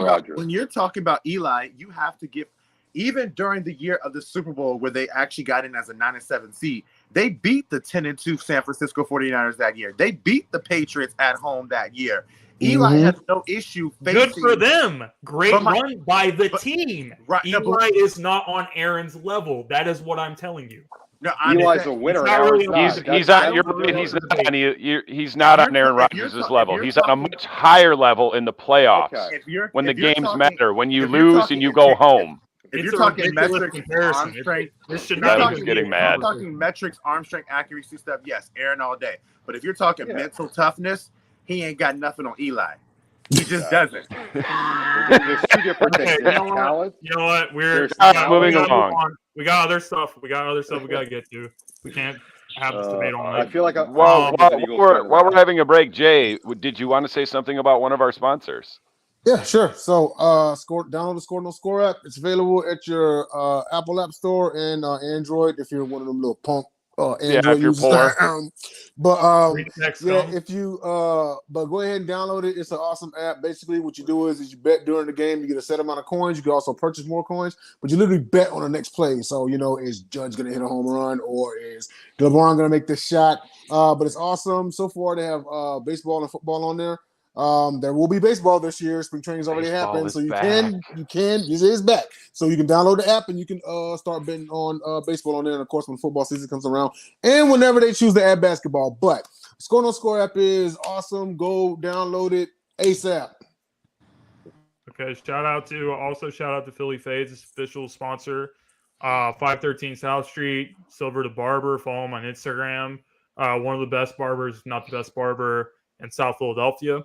Rodgers. When you're talking about Eli, you have to give. Even during the year of the Super Bowl where they actually got in as a 9-7 seed, they beat the 10-2 San Francisco 49ers that year. They beat the Patriots at home that year. Eli has no issue facing. Good for them. Great run by the team. Right, Eli is not on Aaron's level. That is what I'm telling you. No, Eli's a winner. He's not on Aaron Rodgers' level. He's on a much higher level in the playoffs when the games matter, when you lose and you go home. If you're talking metrics, arm strength, metrics, arm strength, accuracy stuff, yes, Aaron all day. But if you're talking mental toughness, he ain't got nothing on Eli. He just doesn't. There's two different things. You know what? We're moving along. We got other stuff. We got to get to. We can't have this debate all night. I feel like while we're having a break, Jay, did you want to say something about one of our sponsors? Yeah, sure. So, download the Score No Score app. It's available at your Apple App Store and Android if you're one of them little punk Android if you're users. poor. If you but go ahead and download it. It's an awesome app. Basically, what you do is you bet during the game. You get a set amount of coins. You can also purchase more coins, but you literally bet on the next play. So is Judge going to hit a home run or is LeBron going to make this shot? But it's awesome. So far, they have baseball and football on there. There will be baseball this year. Spring training's already happened, so you can. This is back, so you can download the app and you can start betting on baseball on there. And of course, when football season comes around, and whenever they choose to add basketball. But Score No Score app is awesome. Go download it ASAP. Okay, shout out to Philly Fades, official sponsor. 513 South Street, Silver the Barber. Follow him on Instagram. One of the best barbers, if not the best barber in South Philadelphia.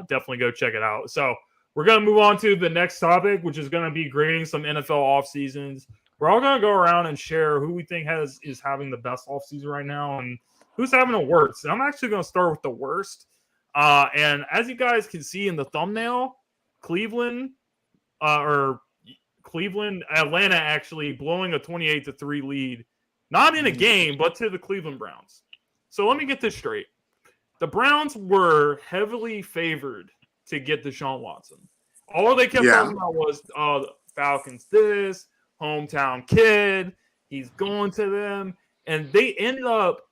Definitely go check it out. So we're going to move on to the next topic, which is going to be grading some NFL off seasons. We're all going to go around and share who we think is having the best off season right now and who's having the worst. And I'm actually going to start with the worst. And as you guys can see in the thumbnail, Atlanta actually blowing a 28-3 lead, not in a game, but to the Cleveland Browns. So let me get this straight. The Browns were heavily favored to get Deshaun Watson. All they kept talking about was, the Falcons this, hometown kid, he's going to them. And they ended up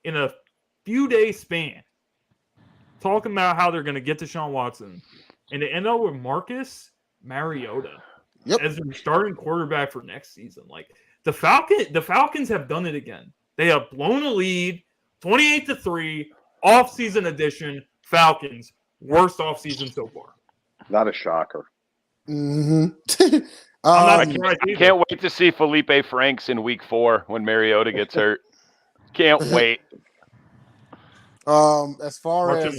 in a few-day span talking about how they're going to get Deshaun Watson. And they end up with Marcus Mariota as their starting quarterback for next season. Like the Falcons have done it again. They have blown a lead, 28-3. Off-season edition, Falcons, worst off-season so far. Not a shocker. I can't wait to see Felipe Franks in week 4 when Mariota gets hurt. Can't wait. As far as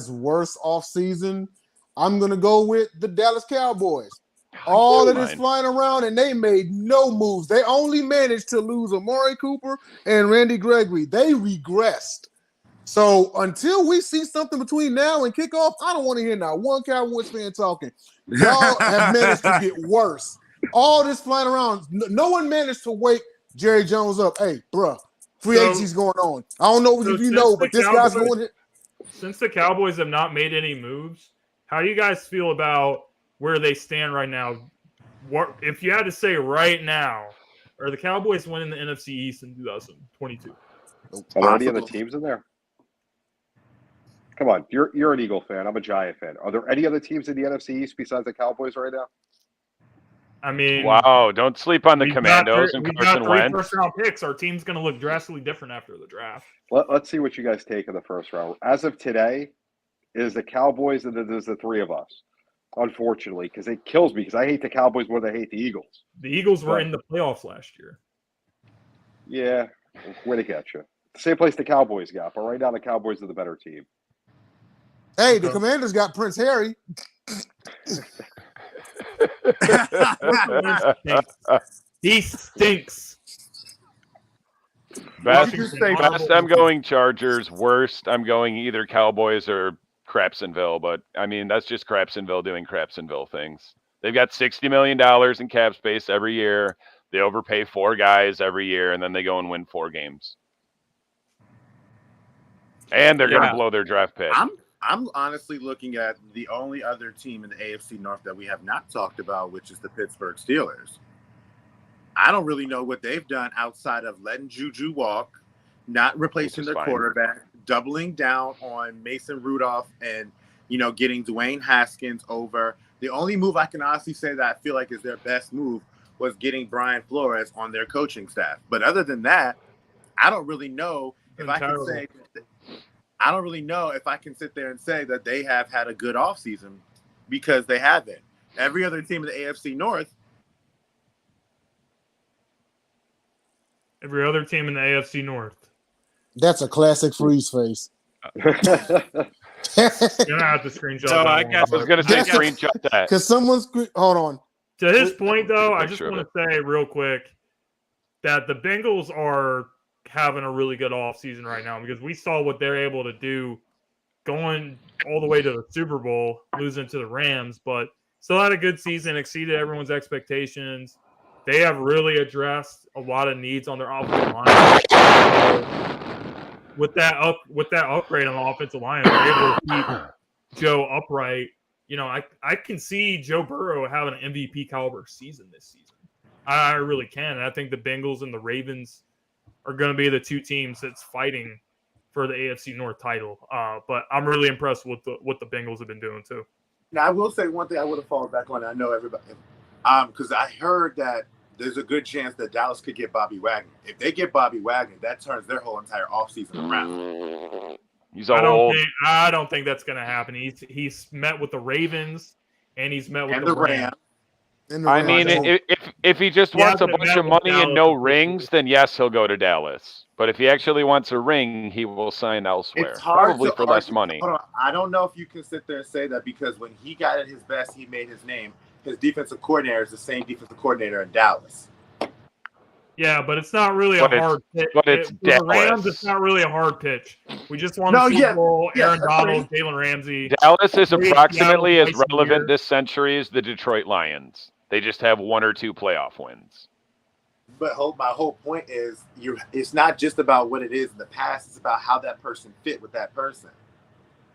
worst off-season, I'm going to go with the Dallas Cowboys. All of this flying around, and they made no moves. They only managed to lose Amari Cooper and Randy Gregory. They regressed. So until we see something between now and kickoff, I don't want to hear not one Cowboys fan talking. Y'all have managed to get worse. All this flying around, no one managed to wake Jerry Jones up. Hey, bruh, free agency's going on. I don't know if you know, but this guy's going here. Since the Cowboys have not made any moves, how do you guys feel about where they stand right now? What if you had to say right now, the Cowboys winning the NFC East in 2022. Are there any other teams in there? Come on, you're an Eagle fan. I'm a Giant fan. Are there any other teams in the NFC East besides the Cowboys right now? I mean, wow, don't sleep on the we've Commandos and we've Carson got 3 Wentz. first-round picks. Our team's going to look drastically different after the draft. Let's see what you guys take in the first round. As of today, it is the Cowboys and then there's the 3 of us. Unfortunately, because it kills me because I hate the Cowboys more than I hate the Eagles. The Eagles were in the playoffs last year. Yeah, way to get you. Same place the Cowboys got, but right now the Cowboys are the better team. Hey, the Commanders got Prince Harry. He stinks. Best I'm going Chargers. Worst, I'm going either Cowboys or Crapsonville. But, I mean, that's just Crapsonville doing Crapsonville things. They've got $60 million in cap space every year. They overpay 4 guys every year, and then they go and win 4 games. And they're going to blow their draft pick. I'm honestly looking at the only other team in the AFC North that we have not talked about, which is the Pittsburgh Steelers. I don't really know what they've done outside of letting Juju walk, not replacing their quarterback, doubling down on Mason Rudolph and, getting Dwayne Haskins over. The only move I can honestly say that I feel like is their best move was getting Brian Flores on their coaching staff. But other than that, I don't really know if I can say – I don't really know if I can sit there and say that they have had a good offseason because they haven't. Every other team in the AFC North. Every other team in the AFC North. That's a classic freeze face. You're going to have to screenshot that. I was going to say screenshot that. Because someone's – hold on. To his point, though, I just want to say real quick that the Bengals are – having a really good offseason right now because we saw what they're able to do going all the way to the Super Bowl, losing to the Rams, but still had a good season, exceeded everyone's expectations. They have really addressed a lot of needs on their offensive line. With that upgrade on the offensive line, they're able to keep Joe upright. I can see Joe Burrow having an MVP caliber season this season. I really can. And I think the Bengals and the Ravens are going to be the 2 teams that's fighting for the AFC North title. But I'm really impressed with what the Bengals have been doing too. Now, I will say one thing I would have fallen back on. I know everybody, because I heard that there's a good chance that Dallas could get Bobby Wagner. If they get Bobby Wagner, that turns their whole entire offseason around. He's old. I don't think that's going to happen. He's met with the Ravens and he's met with the Rams. I mean, if he just wants a bunch of money and no rings, then yes, he'll go to Dallas. But if he actually wants a ring, he will sign elsewhere, probably for less money. Hold on. I don't know if you can sit there and say that because when he got at his best, he made his name. His defensive coordinator is the same defensive coordinator in Dallas. Yeah, but it's not really a hard pitch. But it's Dallas. For the Rams, it's not really a hard pitch. We just won the Super Bowl. Aaron Donald, Jalen Ramsey. Dallas is approximately as relevant this century as the Detroit Lions. They just have 1 or 2 playoff wins. But my whole point is, it's not just about what it is in the past. It's about how that person fit with that person.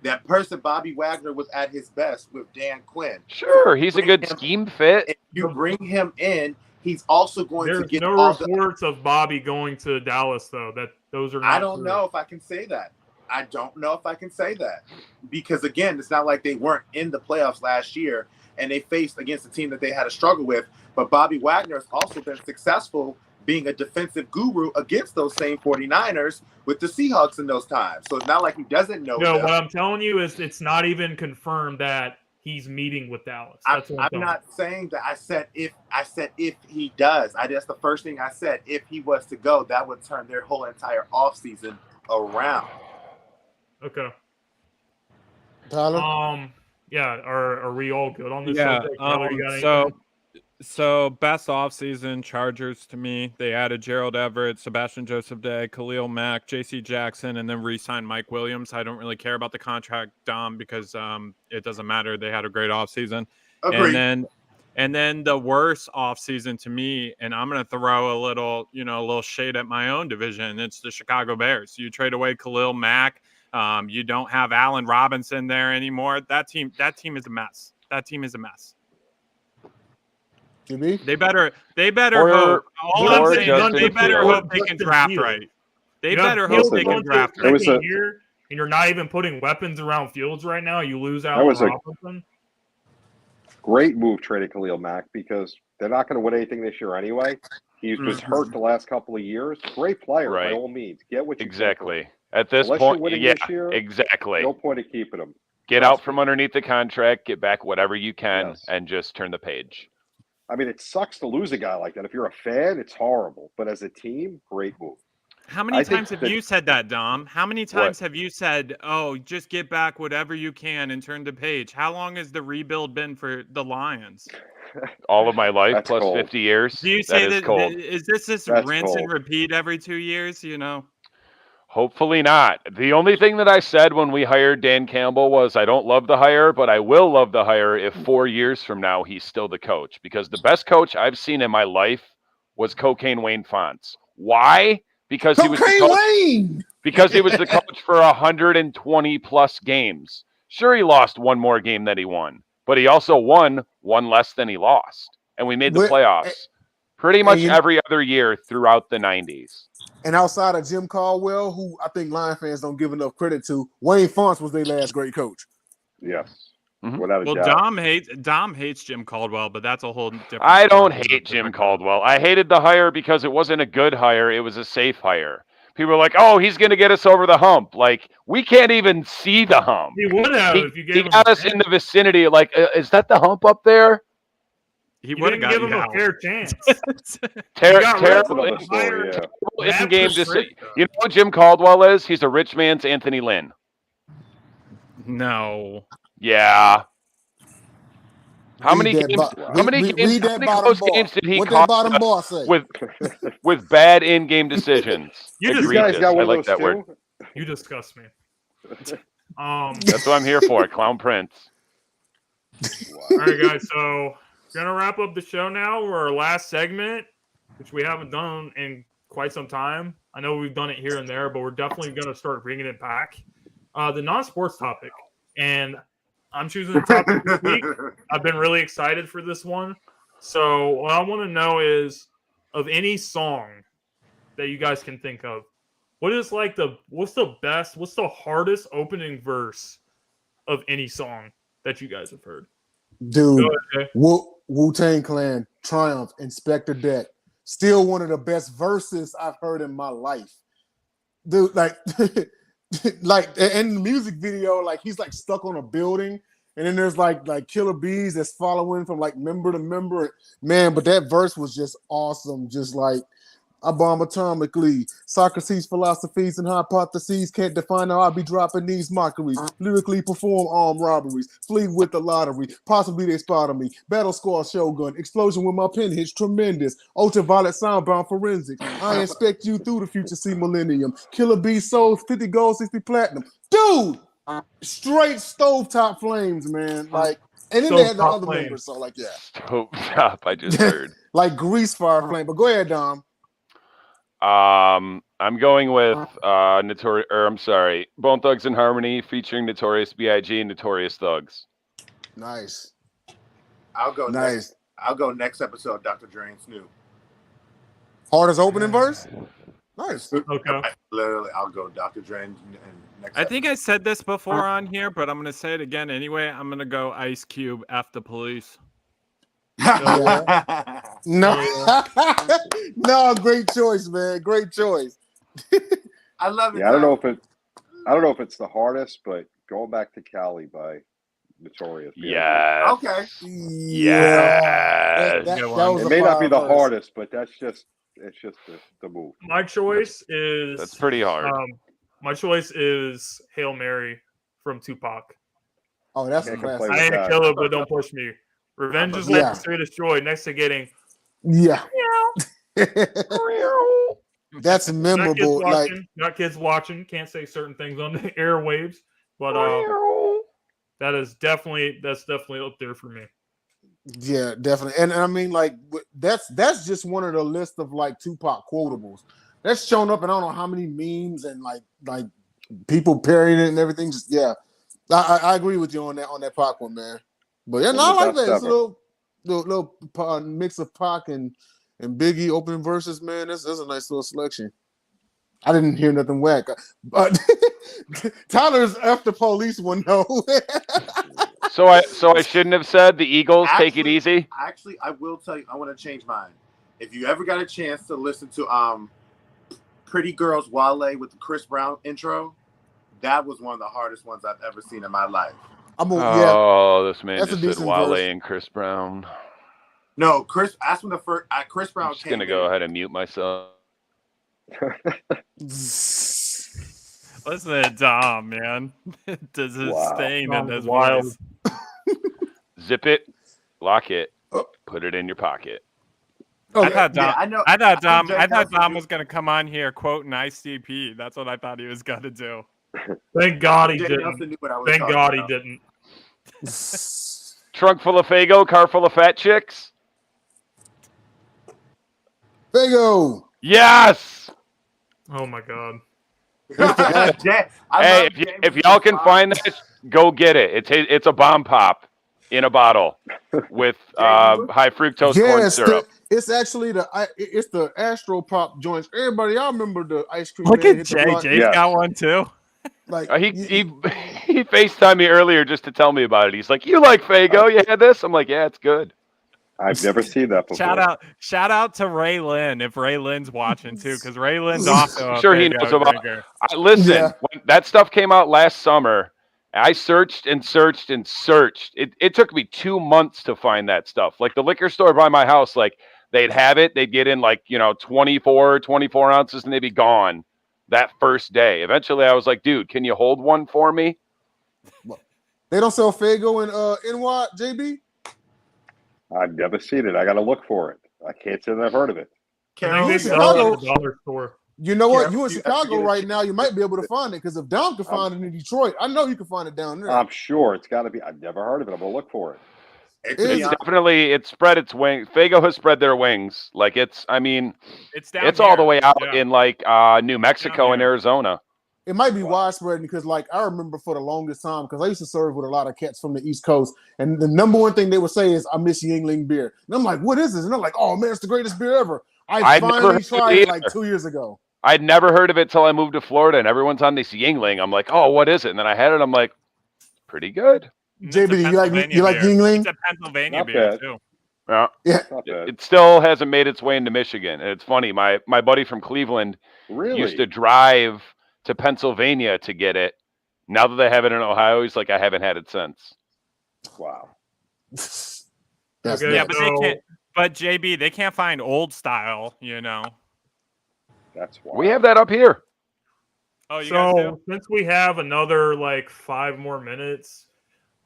That person, Bobby Wagner, was at his best with Dan Quinn. Sure, he's a good scheme fit. If you bring him in, he's also going to get no reports of Bobby going to Dallas, though. Those are not I don't know if I can say that. I don't know if I can say that. Because, again, it's not like they weren't in the playoffs last year and they faced against a team that they had a struggle with. But Bobby Wagner has also been successful being a defensive guru against those same 49ers with the Seahawks in those times. So it's not like he doesn't know. No, what I'm telling you is it's not even confirmed that he's meeting with Dallas. That's what I'm not saying that. I said if he does. That's the first thing I said. If he was to go, that would turn their whole entire offseason around. Okay. Tyler? Yeah, are we all good on this Yeah, subject? Tyler, you got anything? So best offseason, Chargers to me. They added Gerald Everett, Sebastian Joseph Day, Khalil Mack, J.C. Jackson, and then re-signed Mike Williams. I don't really care about the contract, Dom, because it doesn't matter. They had a great offseason. Agreed. And then the worst offseason to me, and I'm going to throw a little shade at my own division. It's the Chicago Bears. You trade away Khalil Mack. You don't have Allen Robinson there anymore. That team is a mess. That team is a mess. QB? They better Or- hope. All I'm or saying is Justin they better Fields. hope they can draft Fields. right. They You have better Fields hope they going can to draft the right. It was second a- year, and you're not even putting weapons around Fields right now. You lose out That was on a- Robinson. Great move trading Khalil Mack because they're not going to win anything this year anyway. He was hurt the last couple of years. Great player by Right. all means. Get what you can Exactly. At this Unless you're point, winning yeah, this year, exactly. from. No point in keeping him. Get Trust out from me. underneath the contract, get back whatever you can, Yes. and just turn the page. I mean, it sucks to lose a guy like that. If you're a fan, it's horrible. But as a team, great move. How many I think times have that- you said that, Dom? How many times have you said, "Oh, just get back whatever you can and turn the page"? How long has the rebuild been for the Lions? All of my life, That's plus cold. 50 years. Do you That say is that? cold. Is this just That's rinse and cold. repeat every 2 years? You know. Hopefully not. The only thing that I said when we hired Dan Campbell was I don't love the hire, but I will love the hire if 4 years from now he's still the coach. Because the best coach I've seen in my life was Cocaine Wayne Fonts. Why? Because he was the Cocaine coach. Wayne! Because he was the coach for 120 plus games. Sure, he lost one more game than he won, but he also won one less than he lost. And we made the But- playoffs pretty much you- every other year throughout the 90s. And outside of Jim Caldwell, who I think Lion fans don't give enough credit to, Wayne Fonts was their last great coach. Yes. Mhm. Without a Well, doubt. Dom hates Jim Caldwell, but that's a whole different. I don't story. hate Jim Caldwell. I hated the hire because it wasn't a good hire. It was a safe hire. People are like, oh, he's going to get us over the hump. Like, we can't even see the hump. He would have if you He gave him got a us in chance. the vicinity. Like, is that the hump up there? He You would have didn't got give him you a out. fair chance. Terrible That's another story, yeah. Matt in-game Patricia. decision. You know what Jim Caldwell is? He's a rich man's Anthony Lynn. No. Yeah. How many Read that games? bo- How many read- games? read How that many bottom close bar. games did he What that cost bottom us bar say? with bad in-game decisions? You just You guys Egregious. got I one of like those that word. too? You disgust me. That's what I'm here for. Clown Prince. All right, guys. So we're gonna wrap up the show now. We're our last segment, which we haven't done in quite some time. I know we've done it here and there, but we're definitely gonna start bringing it back. The non-sports topic, and I'm choosing the topic this week. I've been really excited for this one. So what I want to know is, of any song that you guys can think of, what's the hardest opening verse of any song that you guys have heard? Dude, Go ahead, Jay. Wu-Tang Clan, Triumph, Inspector Deck. Still one of the best verses I've heard in my life. Dude, like, like in the music video, like he's like stuck on a building, and then there's like killer bees that's following from like member to member. Man, but that verse was just awesome. Just like, I bomb atomically. Socrates' philosophies and hypotheses can't define how I be dropping these mockeries. Lyrically perform armed robberies. Flee with the lottery. Possibly they spotted me. Battle scar shogun. Explosion with my pen hits tremendous. Ultraviolet soundbound forensics. I inspect you through the future sea millennium. Killer bee souls, 50 gold, 60 platinum. Dude! Straight stovetop flames, man. Like, and then they had the Stovetop other flames. members, so like, yeah. Stop! I just heard. Like grease fire flame. But go ahead, Dom. I'm going with Bone Thugs and Harmony featuring Notorious B.I.G. and Notorious Thugs. Nice. I'll go Nice. next. I'll go next episode. Dr. Dre and Snoop. Hardest opening verse? Nice. Okay. Literally, I'll go Dr. Dre and next. I think I said this before on here, but I'm gonna say it again anyway. I'm gonna go Ice Cube, F the police. Yeah. No, no, great choice, man. Great choice. I love it. Yeah, I don't know if it's the hardest, but going back to Cali by Notorious. Yes. Okay. Yes. That Good was one. a It may not be fire the verse. hardest, but it's just the move. My choice is That's pretty hard. My choice is Hail Mary from Tupac. Oh, that's a Can't classic. complain. I ain't a that. killer, but don't push me. Revenge is like Yeah. the sweetest joy next to getting Yeah. That's memorable. Like, not kids watching, can't say certain things on the airwaves, but that's definitely up there for me. yeah, definitely. And I mean, like, that's just one of the list of like Tupac quotables. That's shown up in I don't know how many memes and like people parrying it and everything. Just yeah. I agree with you on that Pac one, man. But yeah, no, I like that. It's a little, little mix of Pac and Biggie opening verses, man. That's a nice little selection. I didn't hear nothing whack, but Tyler's after police one though. So I shouldn't have said the Eagles take it easy. Actually, I will tell you. I want to change mine. If you ever got a chance to listen to Pretty Girls Wale with the Chris Brown intro, that was one of the hardest ones I've ever seen in my life. This man That's just said Wale and Chris Brown. No, Chris. That's when the first Chris Brown. I'm just gonna go ahead and mute myself. Listen to Dom, man. Does his stain in his wild. voice. Zip it, lock it, put it in your pocket. I thought Dom was was going to come on here quoting ICP. That's what I thought he was going to do. Thank God he didn't. Thank God he didn't. Trunk full of Fago, car full of fat chicks. Fago. Yes. Oh my God. Hey, if y'all can find that, go get it. It's a bomb pop in a bottle with high fructose corn syrup. It's actually the Astro Pop joints. Everybody, y'all remember the ice cream? Look at Jay. Jay's got one too. Like he FaceTimed me earlier just to tell me about it. He's like, "You like Fago? You had this?" I'm like, "Yeah, it's good." I've never seen that before. Shout out to Ray Lynn if Ray Lynn's watching too, because Ray Lynn's also sure he knows about. Listen, when that stuff came out last summer, I searched and searched and searched. It took me 2 months to find that stuff. Like the liquor store by my house, like they'd have it, they'd get in like 24 ounces, and they'd be gone that first day. Eventually, I was like, "Dude, can you hold one for me?" They don't sell Fago in NY, JB. I've never seen it. I got to look for it. I can't say that I've heard of it. Dollar store. You know what? You in Chicago right now, you might be able to find it, because if Dom can find it in Detroit, I know you can find it down there. I'm sure it's got to be. I've never heard of it. I'm going to look for it. It's spread its wings. Fago has spread their wings. Like it's all the way out in like New Mexico and Arizona. It might be widespread because, like, I remember for the longest time, because I used to serve with a lot of cats from the East Coast, and the number one thing they would say is, "I miss Yingling beer." And I'm like, "What is this?" And they're like, "Oh man, it's the greatest beer ever." I finally tried it like 2 years ago. I'd never heard of it till I moved to Florida, and everyone's on this Yingling. I'm like, "Oh, what is it?" And then I had it. I'm like, "Pretty good." JB, you like Yingling? It's a Pennsylvania beer too. Yeah. It still hasn't made its way into Michigan. And it's funny. My buddy from Cleveland used to drive to Pennsylvania to get it. Now that they have it in Ohio, he's like, "I haven't had it since." Wow. But they can't. But JB, they can't find old style. That's why we have that up here. Oh, you guys do? Since we have another like 5 more minutes,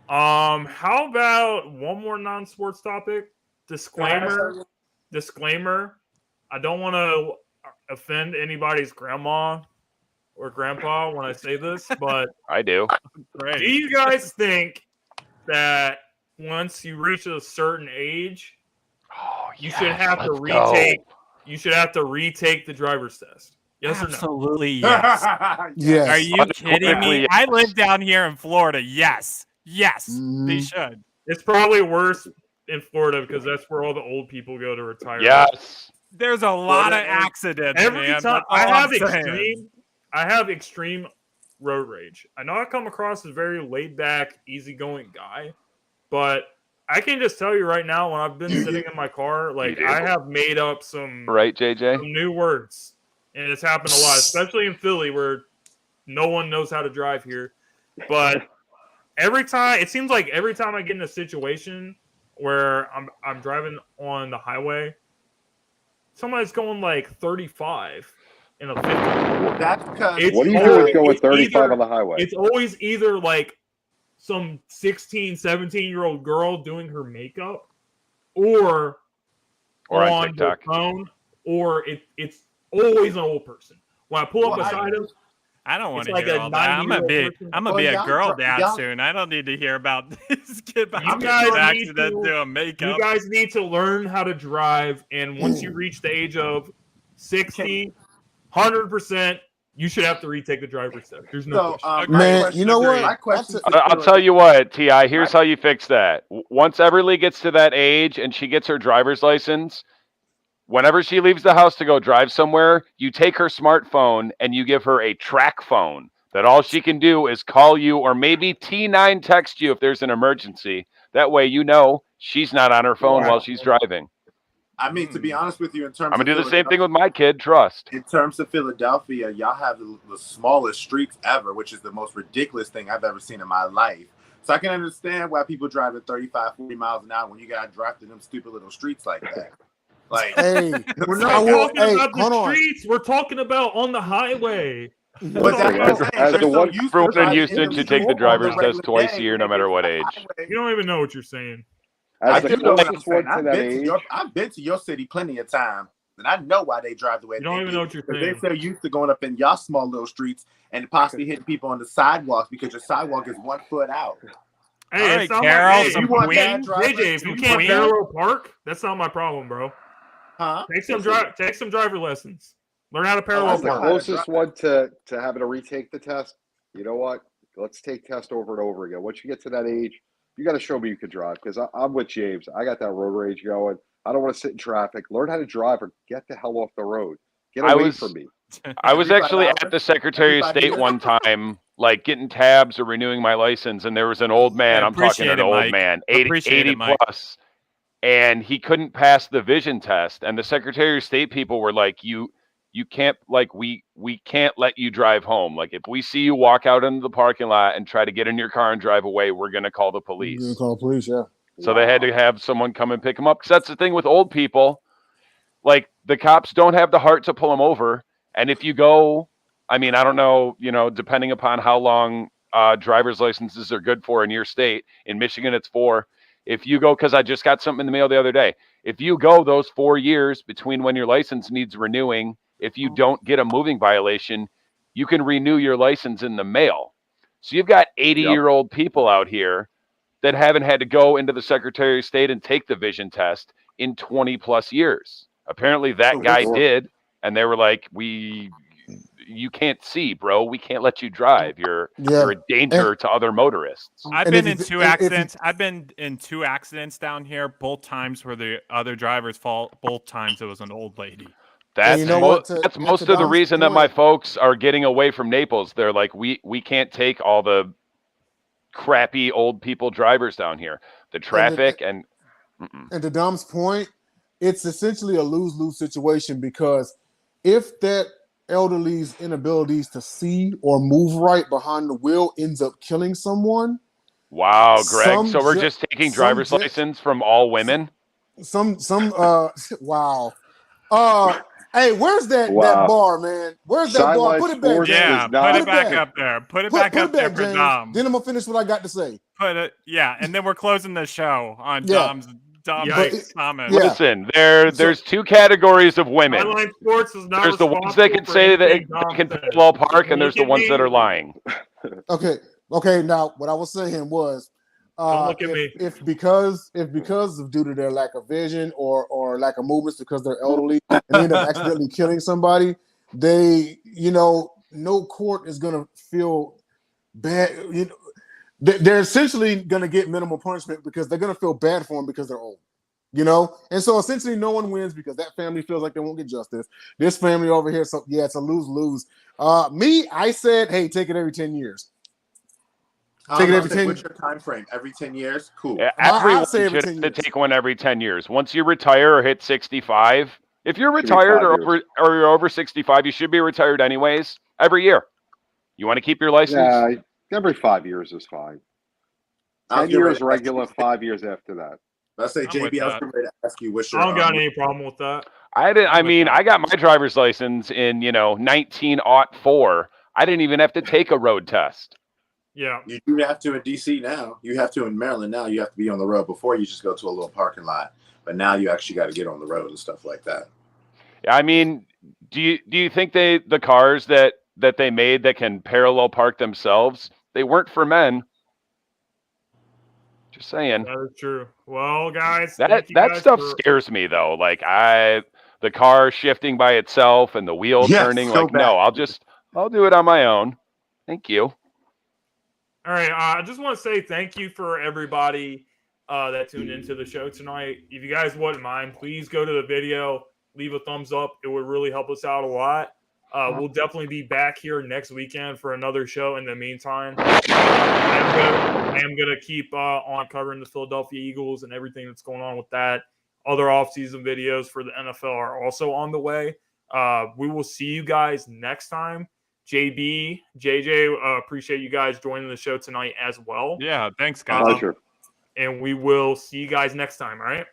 how about one more non-sports topic? Disclaimer. I don't want to offend anybody's grandma or grandpa when I say this, but I do. Do you guys think that once you reach a certain age, you should have to retake? You should have to retake the driver's test. Yes or no? Absolutely yes. Yes. Are you kidding me? I live down here in Florida. Yes. They should. It's probably worse in Florida because that's where all the old people go to retire. Yes. There's a lot of accidents. Every man. time I have extreme road rage. I know I come across as a very laid back, easygoing guy, but I can just tell you right now, when I've been sitting in my car, like I have made up some new words, and it's happened a lot, especially in Philly where no one knows how to drive here. But it seems like every time I get in a situation where I'm driving on the highway, somebody's going like 35 in a 50. Well, that's because what do you do with going 35 on the highway? It's always either like some 16, 17-year-old girl doing her makeup, or on the phone, or it's always an old person. When I pull up beside him, I don't want to hear all that. I'm gonna be a girl dad soon. I don't need to hear about this kid about accident doing makeup. You guys need to learn how to drive, and once you reach the age of 60, 100%, You should have to retake the driver's test. There's no So, question. Man, you know what? My question. I'll tell you what, Ti. Here's how you fix that. Once Everly gets to that age and she gets her driver's license, whenever she leaves the house to go drive somewhere, you take her smartphone and you give her a track phone that all she can do is call you or maybe T9 text you if there's an emergency. That way you know she's not on her phone while she's driving. I mean, to be honest with you, in terms I'm going to of do the same thing with my kid, trust. In terms of Philadelphia, y'all have the smallest streets ever, which is the most ridiculous thing I've ever seen in my life. So I can understand why people drive at 35, 40 miles an hour when you got to drive through them stupid little streets like that. Like, Hey, We're not talking about the streets. We're talking about on the highway. But that's what I'm saying. As They're the so one- used to Everyone in driving Houston the should take the streets on driver's regular test twice a day year, no when matter they what get age. on the highway. You don't even know what you're saying. I As the do know what I'm closest saying. one to that age. I've been to your city plenty of times, and I know why they drive the way You don't they even do. know what you're Because saying. they're so used to going up in y'all small little streets and possibly hitting people on the sidewalks because your sidewalk is 1 foot out. Hey, All it's right, not Carol, my, hey, some you want that Queen? driver? JJ, if you can't Queen? parallel park, that's not my problem, bro. Huh? Take some driver lessons. Learn how to parallel As the park. closest one to having to retake the test, you know what? Let's take test over and over again. Once you get to that age, you got to show me you can drive because I'm with James. I got that road rage going. I don't want to sit in traffic. Learn how to drive or get the hell off the road. Get away from me. I was actually at the Secretary of State one time, like getting tabs or renewing my license, and there was an old man. I'm talking an old man, 80 plus, and he couldn't pass the vision test. And the Secretary of State people were like, "You can't, like, we can't let you drive home. Like, if we see you walk out into the parking lot and try to get in your car and drive away, we're gonna call the police." You're gonna call the police, yeah. So they had to have someone come and pick them up. Because that's the thing with old people. Like, the cops don't have the heart to pull them over. And if you go, I mean, I don't know, depending upon how long driver's licenses are good for in your state. In Michigan, it's 4. If you go, because I just got something in the mail the other day. If you go those 4 years between when your license needs renewing, if you don't get a moving violation, you can renew your license in the mail. So you've got 80-year-old people out here that haven't had to go into the Secretary of State and take the vision test in 20 plus years. Apparently that guy did, and they were like, you can't see, bro. We can't let you drive. You're a danger to other motorists. I've been in 2 accidents. I've been in 2 accidents down here. Both times were the other driver's fault. Both times it was an old lady. That's most of the reason that my folks are getting away from Naples. They're like, we can't take all the crappy old people drivers down here. The traffic and to Dom's point, it's essentially a lose-lose situation because if that elderly's inabilities to see or move right behind the wheel ends up killing someone. Wow, Greg. So we're just taking driver's license from all women? Wow. Hey, where's that bar, man? Where's that bar? Put it back. Yeah, put it back up there. Put it back up there for Dom. Then I'm gonna finish what I got to say. And then we're closing the show on Dom's comment. Listen, there's 2 categories of women. Sideline Sports is not there's the ones that can say that they can parallel park, and there's the ones that are lying. Okay. Now, what I was saying was, don't look at me. If because of due to their lack of vision or lack of movements because they're elderly and they end up accidentally killing somebody, they no court is gonna feel bad. They're essentially gonna get minimal punishment because they're gonna feel bad for them because they're old. And so essentially no one wins because that family feels like they won't get justice. This family over here, so yeah, it's a lose-lose. I said, hey, take it every 10 years. Take it every 10 years. What's your time frame? Every 10 years? Cool. Yeah, everyone should have to take one every 10 years. Once you retire or hit 65, if you're retired or you're over 65, you should be retired anyways. Every year. You want to keep your license? Yeah, every 5 years is fine. 10 years regular, 5 years after that. Let's say, JB, I was ready to ask you what's your. I don't got any problem with that. I got my driver's license in 1904. I didn't even have to take a road test. Yeah. You do have to in DC now. You have to in Maryland now. You have to be on the road. Before you just go to a little parking lot. But now you actually got to get on the road and stuff like that. Yeah, I mean, do you think the cars that they made that can parallel park themselves, they weren't for men? Just saying. That is true. Well, guys, that stuff scares me though. Like the car shifting by itself and the wheel turning. So like, no, I'll just I'll do it on my own. Thank you. All right. I just want to say thank you for everybody that tuned into the show tonight. If you guys wouldn't mind, please go to the video, leave a thumbs up. It would really help us out a lot. We'll definitely be back here next weekend for another show. In the meantime, I am going to keep on covering the Philadelphia Eagles and everything that's going on with that. Other offseason videos for the NFL are also on the way. We will see you guys next time. JB, JJ, appreciate you guys joining the show tonight as well. Yeah, thanks, guys. Pleasure. And we will see you guys next time, all right?